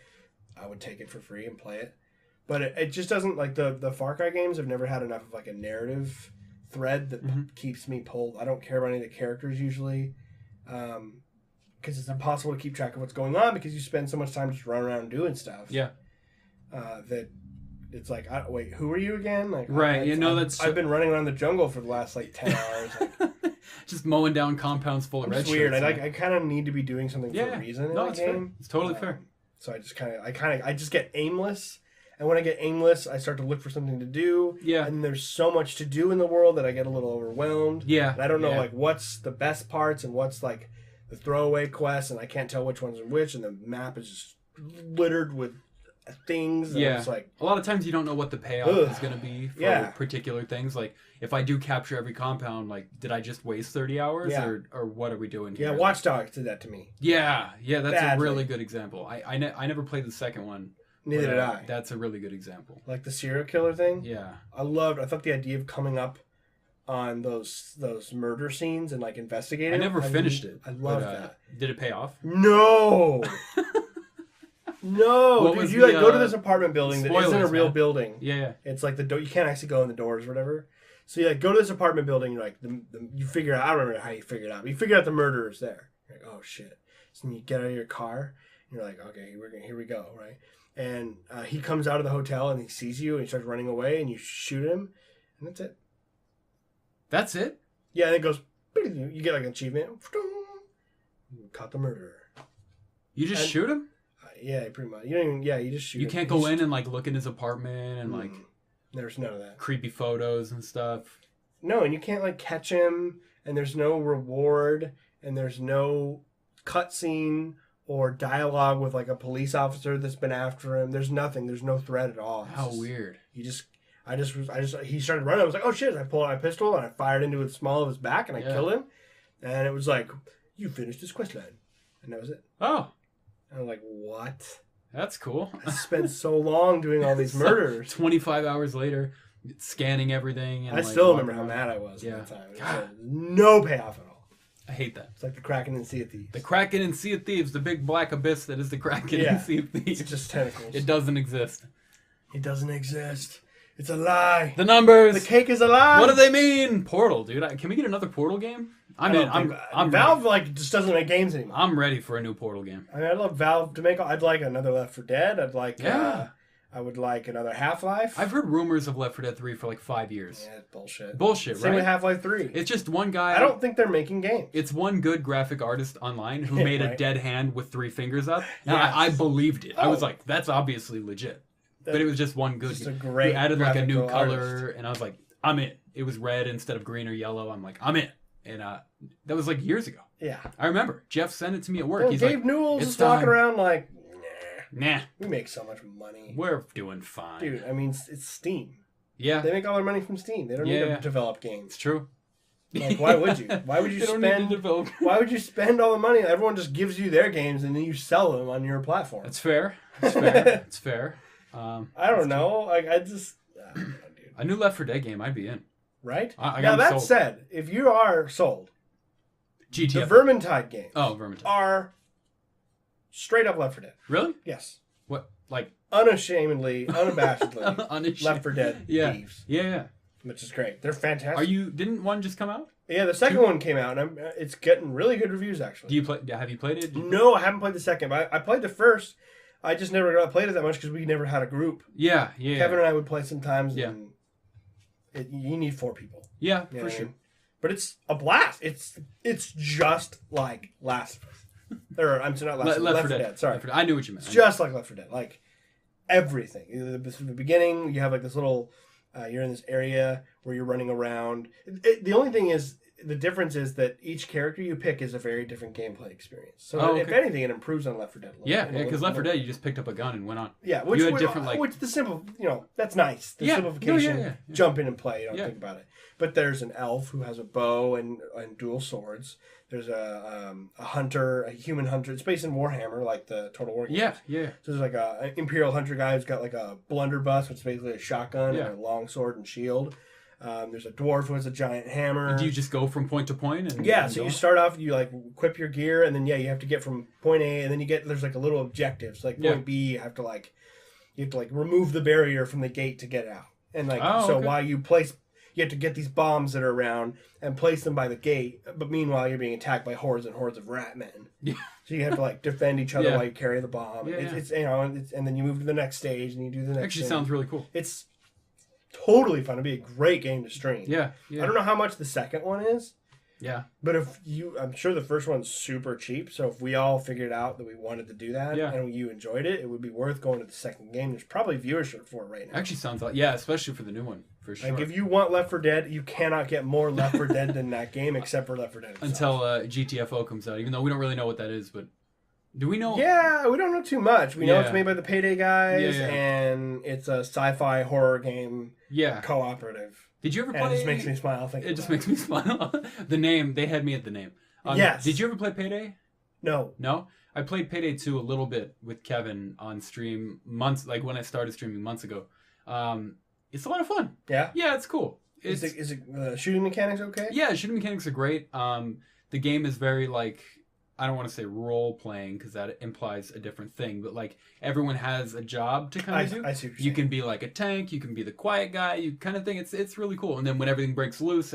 I would take it for free and play it. But it just doesn't, like the Far Cry games have never had enough of like a narrative thread that keeps me pulled. I don't care about any of the characters usually, because it's impossible to keep track of what's going on because you spend so much time just running around doing stuff. Yeah. That. It's like, wait, who are you again? Like, right, I've been running around the jungle for the last like 10 hours. Like, just mowing down compounds full of red shirts. Weird. I kind of need to be doing something for a reason in the game. Fair. It's totally fair. So I just get aimless, and when I get aimless, I start to look for something to do. Yeah. And there's so much to do in the world that I get a little overwhelmed. Yeah. And I don't know like what's the best parts and what's like the throwaway quests, and I can't tell which ones are which, and the map is just littered with things. And it's like a lot of times you don't know what the payoff is going to be for particular things. Like if I do capture every compound, like did I just waste 30 hours or what are we doing here? Yeah, Watch Dogs did that to me. Yeah, that's a really good example. I never played the second one. Neither did I. That's a really good example. Like the serial killer thing. Yeah, I thought the idea of coming up on those murder scenes and like investigating. I never finished it. I love that. Did it pay off? No. No, dude, you go to this apartment building that isn't a real building. Yeah. It's like you can't actually go in the doors or whatever. So you go to this apartment building, you're like, you figure out, I don't remember how you figured it out, but you figure out the murderer's there. You're like, oh shit. So you get out of your car, and you're like, okay, here we go, right? And he comes out of the hotel and he sees you and he starts running away and you shoot him, and that's it. That's it? Yeah, and it goes, you get like an achievement. You caught the murderer. You just shoot him? Yeah, pretty much. You just shoot him. You can't go in and like look in his apartment and like... There's none of that. Creepy photos and stuff. No, and you can't like catch him, and there's no reward, and there's no cutscene or dialogue with like a police officer that's been after him. There's nothing. There's no thread at all. How weird. He started running. I was like, oh shit. I pulled out my pistol and I fired into the small of his back and I killed him. And it was like, you finished this quest line. And that was it. Oh. And I'm like, what? That's cool. I spent so long doing all these murders. 25 hours later, scanning everything. And I still remember how mad I was at that time. It was no payoff at all. I hate that. It's like the Kraken and Sea of Thieves. The Kraken and Sea of Thieves, the big black abyss that is the Kraken and Sea of Thieves. It's just tentacles. It doesn't exist. It doesn't exist. It's a lie. The numbers. The cake is a lie. What do they mean? Portal, dude. Can we get another Portal game? I'm Valve just doesn't make games anymore. I'm ready for a new Portal game. I mean, I'd love Valve to make. I'd like another Left 4 Dead. I would like another Half-Life. I've heard rumors of Left 4 Dead 3 for like 5 years. Yeah, it's bullshit. Bullshit, Same right? with Half-Life 3. It's just one guy. I don't think they're making games. It's one good graphic artist online who made a dead hand with 3 fingers up. And Yes. I believed it. I was like, that's obviously legit. But it was just one good. Just a great who added like a new color, artist. and I was like, I'm in. It was red instead of green or yellow. I'm like, I'm in. And that was like years ago. Yeah. I remember. Jeff sent it to me at work. Well, He's Gabe like, Newell's it's is walking time. around like, Nah. we make so much money. We're doing fine. Dude, I mean, it's Steam. Yeah. They make all their money from Steam. They don't need to develop games. It's true. Like, why would you? Why would you Why would you spend all the money? Everyone just gives you their games and then you sell them on your platform. That's fair. It's fair. It's fair. I don't know. Like I just dude. A new Left 4 Dead game, I'd be in. Right? I now that sold. said, if you are sold, GTF. the Vermintide games Vermintide. are straight up Left 4 Dead. Really? Yes. What? Like unashamedly, unabashedly Left 4 Dead Thieves. Yeah. Which is great. They're fantastic. Didn't one just come out? Yeah, the second one came out, and it's getting really good reviews, actually. Have you played it? No, I haven't played the second, but I played the first. I just never got played it that much because we never had a group. Yeah. Kevin and I would play sometimes, and you need 4 people. Yeah, for sure. But it's a blast. It's just like Last of Us. Or, I'm sorry, not Last of Us. Left 4 Dead. Sorry. I knew what you meant. It's just like Left 4 Dead. Like, everything. From the beginning, you have like this little... you're in this area where you're running around. The only thing is, the difference is that each character you pick is a very different gameplay experience. So if anything, it improves on Left 4 Dead. Yeah, because Left 4 Dead, you just picked up a gun and went on. Yeah, which the simple, that's nice. The simplification, yeah. Jump in and play. You don't think about it. But there's an elf who has a bow and dual swords. There's a hunter, a human hunter. It's based in Warhammer, like the Total War games. Yeah. So there's like an Imperial hunter guy who's got like a blunderbuss, which is basically a shotgun and a long sword and shield. There's a dwarf who has a giant hammer. And do you just go from point to point? So you start off, you like equip your gear, and then you have to get from point A, and then there's like a little objective. So like point B, you have to remove the barrier from the gate to get out. And while you have to get these bombs that are around and place them by the gate, but meanwhile you're being attacked by hordes and hordes of rat men. Yeah. So you have to like defend each other while you carry the bomb. Yeah, It's and then you move to the next stage and you do the next. Actually, sounds really cool. It's totally fun. It'd be a great game to stream. Yeah. I don't know how much the second one is. Yeah. But I'm sure the first one's super cheap. So if we all figured out that we wanted to do that and you enjoyed it, it would be worth going to the second game. There's probably viewership for it right now. Actually sounds like, especially for the new one, for sure. Like if you want Left 4 Dead, you cannot get more Left 4 Dead than that game except for Left 4 Dead itself. Until GTFO comes out, even though we don't really know what that is, but do we know? Yeah, we don't know too much. We know it's made by the Payday guys, and it's a sci-fi horror game cooperative. Did you ever play? And it just makes me smile. It just makes me smile. The name, they had me at the name. Yes. Did you ever play Payday? No. No? I played Payday 2 a little bit with Kevin on stream when I started streaming months ago. It's a lot of fun. Yeah? Yeah, it's cool. Is it shooting mechanics okay? Yeah, shooting mechanics are great. The game is very I don't want to say role playing because that implies a different thing, but everyone has a job to kind of do. I see what you're saying. You can be like a tank, you can be the quiet guy, you kind of thing. It's really cool. And then when everything breaks loose,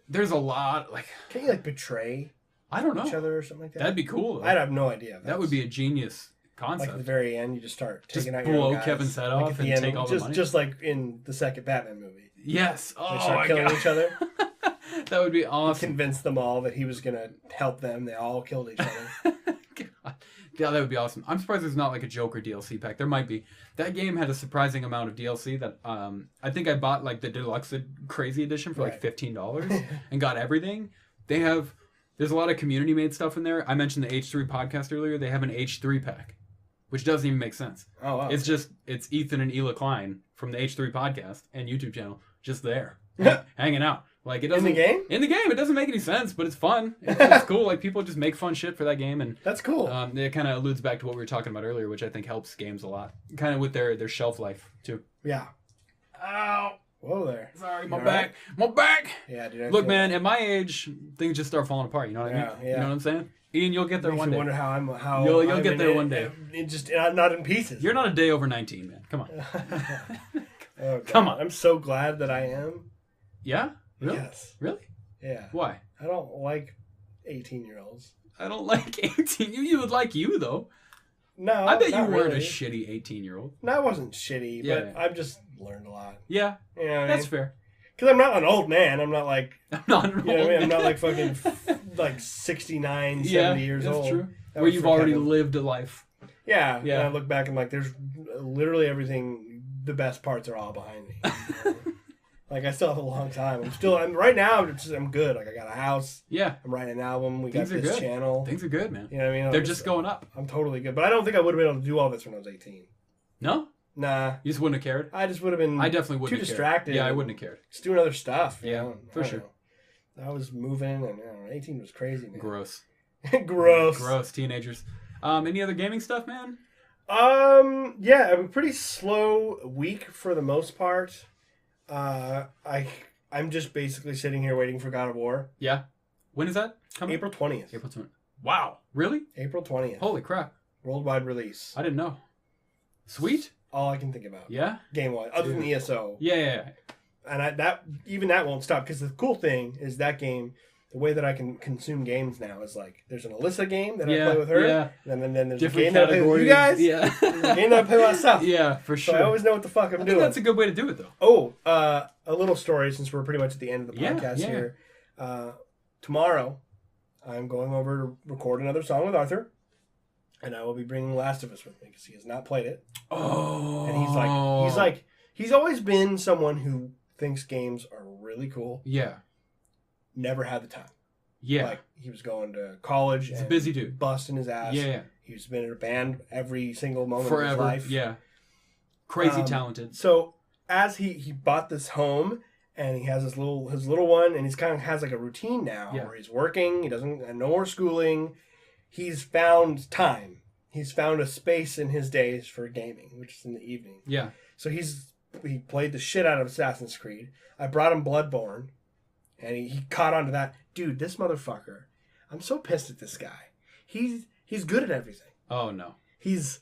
there's a lot Can you betray I don't know each other or something like that? That'd be cool. I'd have no idea. That would be a genius concept. At the very end, you just start taking out blow your own guys. Kevin's head off and take all the money. Just like in the second Batman movie. Yes. They start killing each other. That would be awesome. Convince them all that he was going to help them. They all killed each other. God. Yeah, that would be awesome. I'm surprised there's not a Joker DLC pack. There might be. That game had a surprising amount of DLC that I think I bought the deluxe crazy edition for $15 and got everything. There's a lot of community made stuff in there. I mentioned the H3 podcast earlier. They have an H3 pack, which doesn't even make sense. Oh, wow. It's Ethan and Ela Klein from the H3 podcast and YouTube channel just there hanging out. It doesn't, in the game? In the game. It doesn't make any sense, but it's fun. It's cool. People just make fun shit for that game. And that's cool. It kind of alludes back to what we were talking about earlier, which I think helps games a lot. Kind of with their shelf life, too. Yeah. Ow. Whoa there. Sorry, You my all back. My back. Yeah, dude. I Look, feel man, that. at my age, things just start falling apart. You know what I mean? Yeah. You know what I'm saying? Ian, you'll get there Makes one you day. wonder how You'll I'm get there one day. I'm not in pieces. You're not a day over 19, man. Come on. Oh, God. Come on. I'm so glad that I am. Yeah? Really? Yes. Really? Yeah. Why? I don't like 18-year-olds. I don't like 18. You would like you, though. No, I bet you not weren't really. a shitty 18-year-old. No, I wasn't shitty, Yeah, but yeah. I've just learned a lot. Yeah, You know what I that's mean? fair. Because I'm not an old man. I'm not like, I'm not an you know what I old mean? I'm not man. like fucking like 69, 70 yeah, years that's old. true. That Where was you've for already Kevin. lived a life. Yeah. Yeah. And I look back and like, there's literally everything. The best parts are all behind me. You know? Like I still have a long time. I'm right now. I'm good. Like I got a house. Yeah, I'm writing an album. We Things got are this good. channel. things are good, man. You know what I mean? They're just going up. I'm totally good, but I don't think I would have been able to do all this when I was 18. No? Nah, You just wouldn't have cared? I just would have been. I definitely too wouldn't have distracted. cared. Yeah, I wouldn't have cared. Just doing other stuff. You Yeah, know? for I don't sure. know. I was moving, and 18 was crazy, man. Gross. Gross. Gross, teenagers. Any other gaming stuff, man? Yeah, a pretty slow week for the most part. I'm just basically sitting here waiting for God of War. Yeah. When is that coming? April 20th. April 20th. Wow. Really? April 20th. Holy crap. Worldwide release. I didn't know. Sweet? All I can think about. Yeah? Game-wise, other than ESO. Yeah. And that won't stop, because the cool thing is that game, the way that I can consume games now is like, there's an Alyssa game that I play with her, Yeah. and then there's Different a game that I play with you guys, Yeah. there's a game that I play myself. Yeah, for So sure. I always know what the fuck I'm I doing. think that's a good way to do it, though. Oh, a little story, since we're pretty much at the end of the Yeah, podcast yeah. here. Tomorrow, I'm going over to record another song with Arthur, and I will be bringing Last of Us with me, because he has not played it. Oh. And he's always been someone who thinks games are really cool. Yeah. Never had the time. Yeah. Like, he was going to college. He's a and busy dude. busting his ass. Yeah. He's been in a band every single moment Forever. of his life. Yeah. Crazy talented. So as he bought this home, and he has his little one, and he's kind of has like a routine now where he's working. He doesn't no more schooling. He's found time. He's found a space in his days for gaming, which is in the evening. Yeah. So he played the shit out of Assassin's Creed. I brought him Bloodborne, and he caught on to that. Dude, this motherfucker. I'm so pissed at this guy. He's good at everything. Oh, no. He's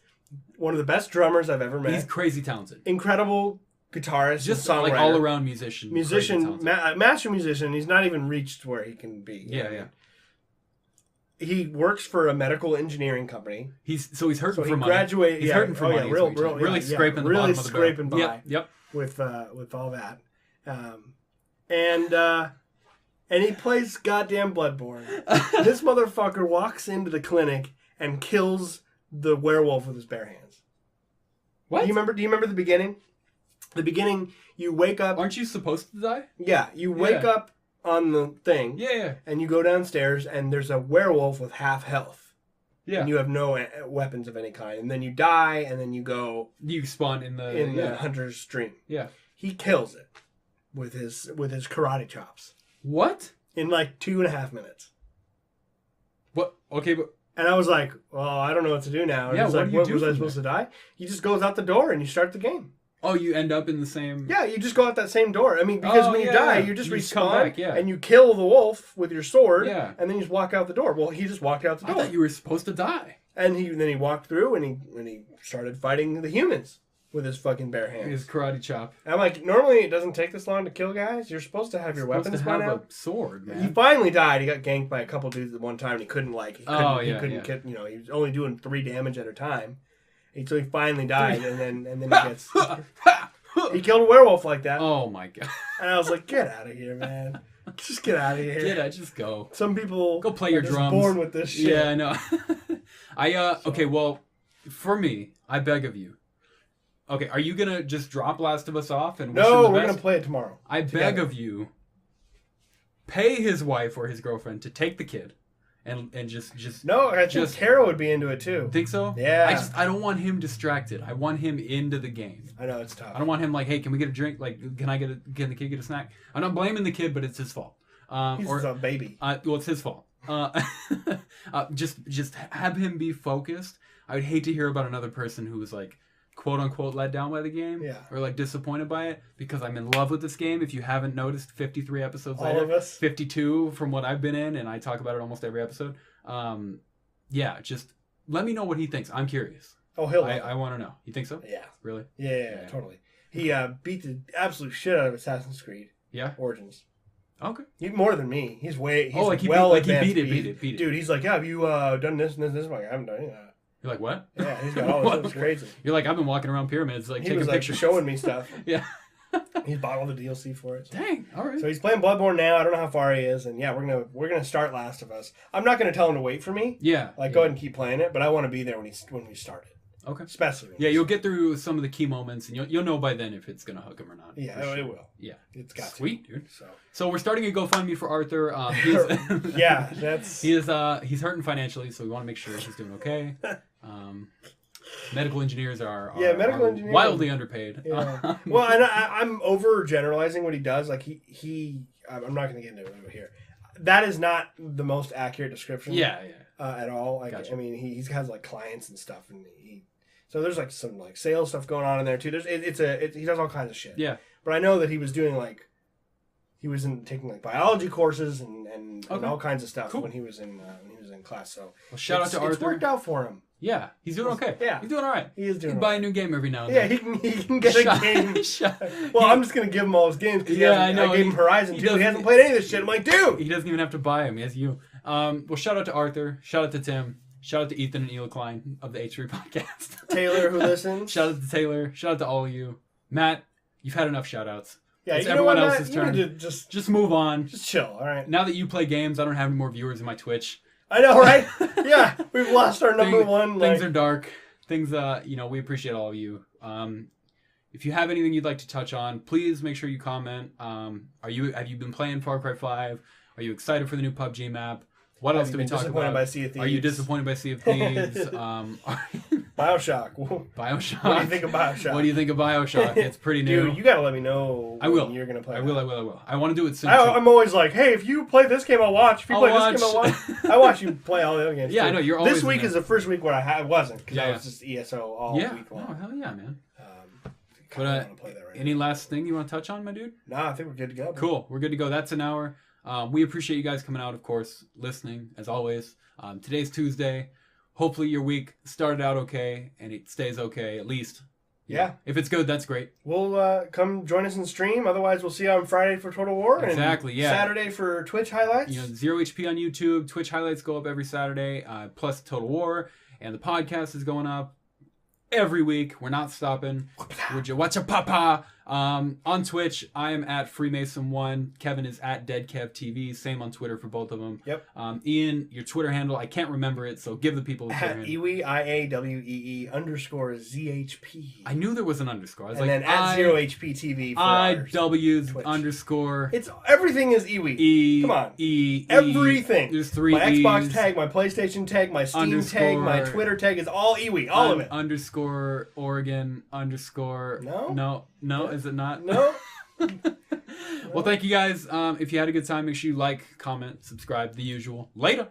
one of the best drummers I've ever met. He's crazy talented. Incredible guitarist, Just and songwriter. like all around musician. Master musician. He's not even reached where he can be. Yeah. He works for a medical engineering company. He's hurting So for he money. graduated. He's hurting for money. is what you're saying. Really scraping the bottom of the barrel. by Yep. with all that, and he plays goddamn Bloodborne. This motherfucker walks into the clinic and kills the werewolf with his bare hands. What? Do you remember the beginning? The beginning, you wake up. Aren't you supposed to die? Yeah, you wake up on the thing. Yeah. And you go downstairs, and there's a werewolf with half health. Yeah. And you have no weapons of any kind. And then you die, and then you go You spawn in the hunter's dream. Yeah. He kills it with his karate chops What? in like 2.5 minutes. What? Okay, but And I was like, well, I don't know what to do now. And Yeah, he's what like, do you do was I from supposed to die? He just goes out the door, and you start the game. oh, you end up in the same. Yeah, you just go out that same door. I mean, because Oh, when you yeah, die, yeah. you just You just come respawn, back, yeah. and you kill the wolf with your sword, Yeah. and then you just walk out the door. Well, he just walked out the I door. thought you were supposed to die. And then he walked through, and he started fighting the humans with his fucking bare hands. His karate chop. And I'm like, normally it doesn't take this long to kill guys. You're supposed to have your Supposed weapons to by have now. a sword, man. He finally died. He got ganked by a couple dudes at one time, and he couldn't he couldn't get, he was only doing 3 damage at a time. And so he finally died, and then he gets he killed a werewolf like that. Oh my god. And I was like, get out of here, man. Just get out of here. Just go. Some people Go play your are just drums. born with this shit. Yeah, I know. Okay, well, for me, I beg of you. Okay, are you gonna just drop Last of Us off and wish him No, the we're best? gonna play it tomorrow. I beg of you, pay his wife or his girlfriend to take the kid, and just No, I think Tara would be into it too. think so. Yeah. I don't want him distracted. I want him into the game. I know it's tough. I don't want him like, hey, can we get a drink? Like, can the kid get a snack? I'm not blaming the kid, but it's his fault. He's a baby. Well, it's his fault. Just have him be focused. I would hate to hear about another person who was like quote unquote let down by the game, or like disappointed by it, because I'm in love with this game. If you haven't noticed, 53 episodes later, all of us, 52 from what I've been in, and I talk about it almost every episode. Just let me know what he thinks. I'm curious. Oh, I want to know. You think so? Yeah. Really? Yeah, totally. He beat the absolute shit out of Assassin's Creed. Yeah. Origins. Okay. He more than me. He's way. He's he beat it. Dude, he's like, yeah, have you done this and this? I'm like, I haven't done any of that. You're like, what? Yeah, he's got all this stuff. It's crazy. You're like, I've been walking around pyramids, like, taking pictures. Showing me stuff. Yeah. He's bought all the DLC for it. So. Dang, all right. So he's playing Bloodborne now. I don't know how far he is, and yeah, we're gonna start Last of Us. I'm not gonna tell him to wait for me. Yeah. Go ahead and keep playing it, but I want to be there when we start it. Okay. Especially. You'll get through some of the key moments, and you'll know by then if it's gonna hook him or not. Yeah, it will. Yeah, it's got sweet, to. Dude. So we're starting a GoFundMe for Arthur. He's hurting financially, so we want to make sure he's doing okay. Medical engineers are engineers wildly underpaid. Yeah. Well, and I'm over generalizing what he does. Like he I'm not going to get into it here. That is not the most accurate description. Yeah. At all. Like, gotcha. I mean, he has like clients and stuff, and so there's like some like sales stuff going on in there too. He does all kinds of shit. Yeah. But I know that he was doing taking like biology courses and all kinds of stuff when he was in class. So shout out to Arthur. It's worked out for him. Yeah, he's doing okay. Yeah, he's doing all right. He is doing. He can buy a new game every now and then. Yeah, he can get a game. Well, I'm just gonna give him all his games. I know. I gave him Horizon 2. He hasn't played any of this shit. I'm like, dude. He doesn't even have to buy him. He has you. Well, shout out to Arthur. Shout out to Tim. Shout out to Ethan and Ela Klein of the H3 Podcast. Taylor, who listens. Shout out to Taylor. Shout out to all of you. Matt, you've had enough shout outs. Yeah, it's everyone else's turn. You need to just move on. Just chill, all right? Now that you play games, I don't have any more viewers in my Twitch. I know, right? Yeah, we've lost our number one. Things are dark. Things, we appreciate all of you. If you have anything you'd like to touch on, please make sure you comment. Have you been playing Far Cry 5? Are you excited for the new PUBG map? What else do we talk about? Are you disappointed by Sea of Thieves? BioShock. BioShock. What do you think of BioShock? What do you think of BioShock? It's pretty new. Dude, you gotta let me know when you're gonna play. I will. I want to do it soon. I'm always like, hey, if you play this game, I'll watch. If you play this game, I'll watch. I watch you play all the other games. Yeah, too. I know. You're always this week is the first week where I wasn't, because I was just ESO all week long. Oh, hell yeah, man. But I want to play that right any last thing you want to touch on, my dude? Nah, I think we're good to go. Man. Cool. We're good to go. That's an hour. We appreciate you guys coming out, of course, listening, as always. Today's Tuesday. Hopefully your week started out okay, and it stays okay, at least. Yeah. If it's good, that's great. We'll come join us in stream. Otherwise, we'll see you on Friday for Total War. Exactly, and Saturday for Twitch highlights. ZeroHP on YouTube. Twitch highlights go up every Saturday, plus Total War. And the podcast is going up every week. We're not stopping. Would you watch a papa? On Twitch, I am at Freemason1. Kevin is at DeadKevTV. Same on Twitter for both of them. Yep. Ian, your Twitter handle, I can't remember it, so give the people a Twitter handle. Iwee, IAWEE_ZHP. I knew there was an underscore. I was and then at ZeroHPTV for IW_. It's everything is Iwee. Come on. Everything. There's 3 my E's. Xbox tag, my PlayStation tag, my Steam tag, my Twitter tag is all Iwee. All of it. _ Oregon _ No, is it not? No. Well, thank you guys. If you had a good time, make sure you like, comment, subscribe, the usual. Later.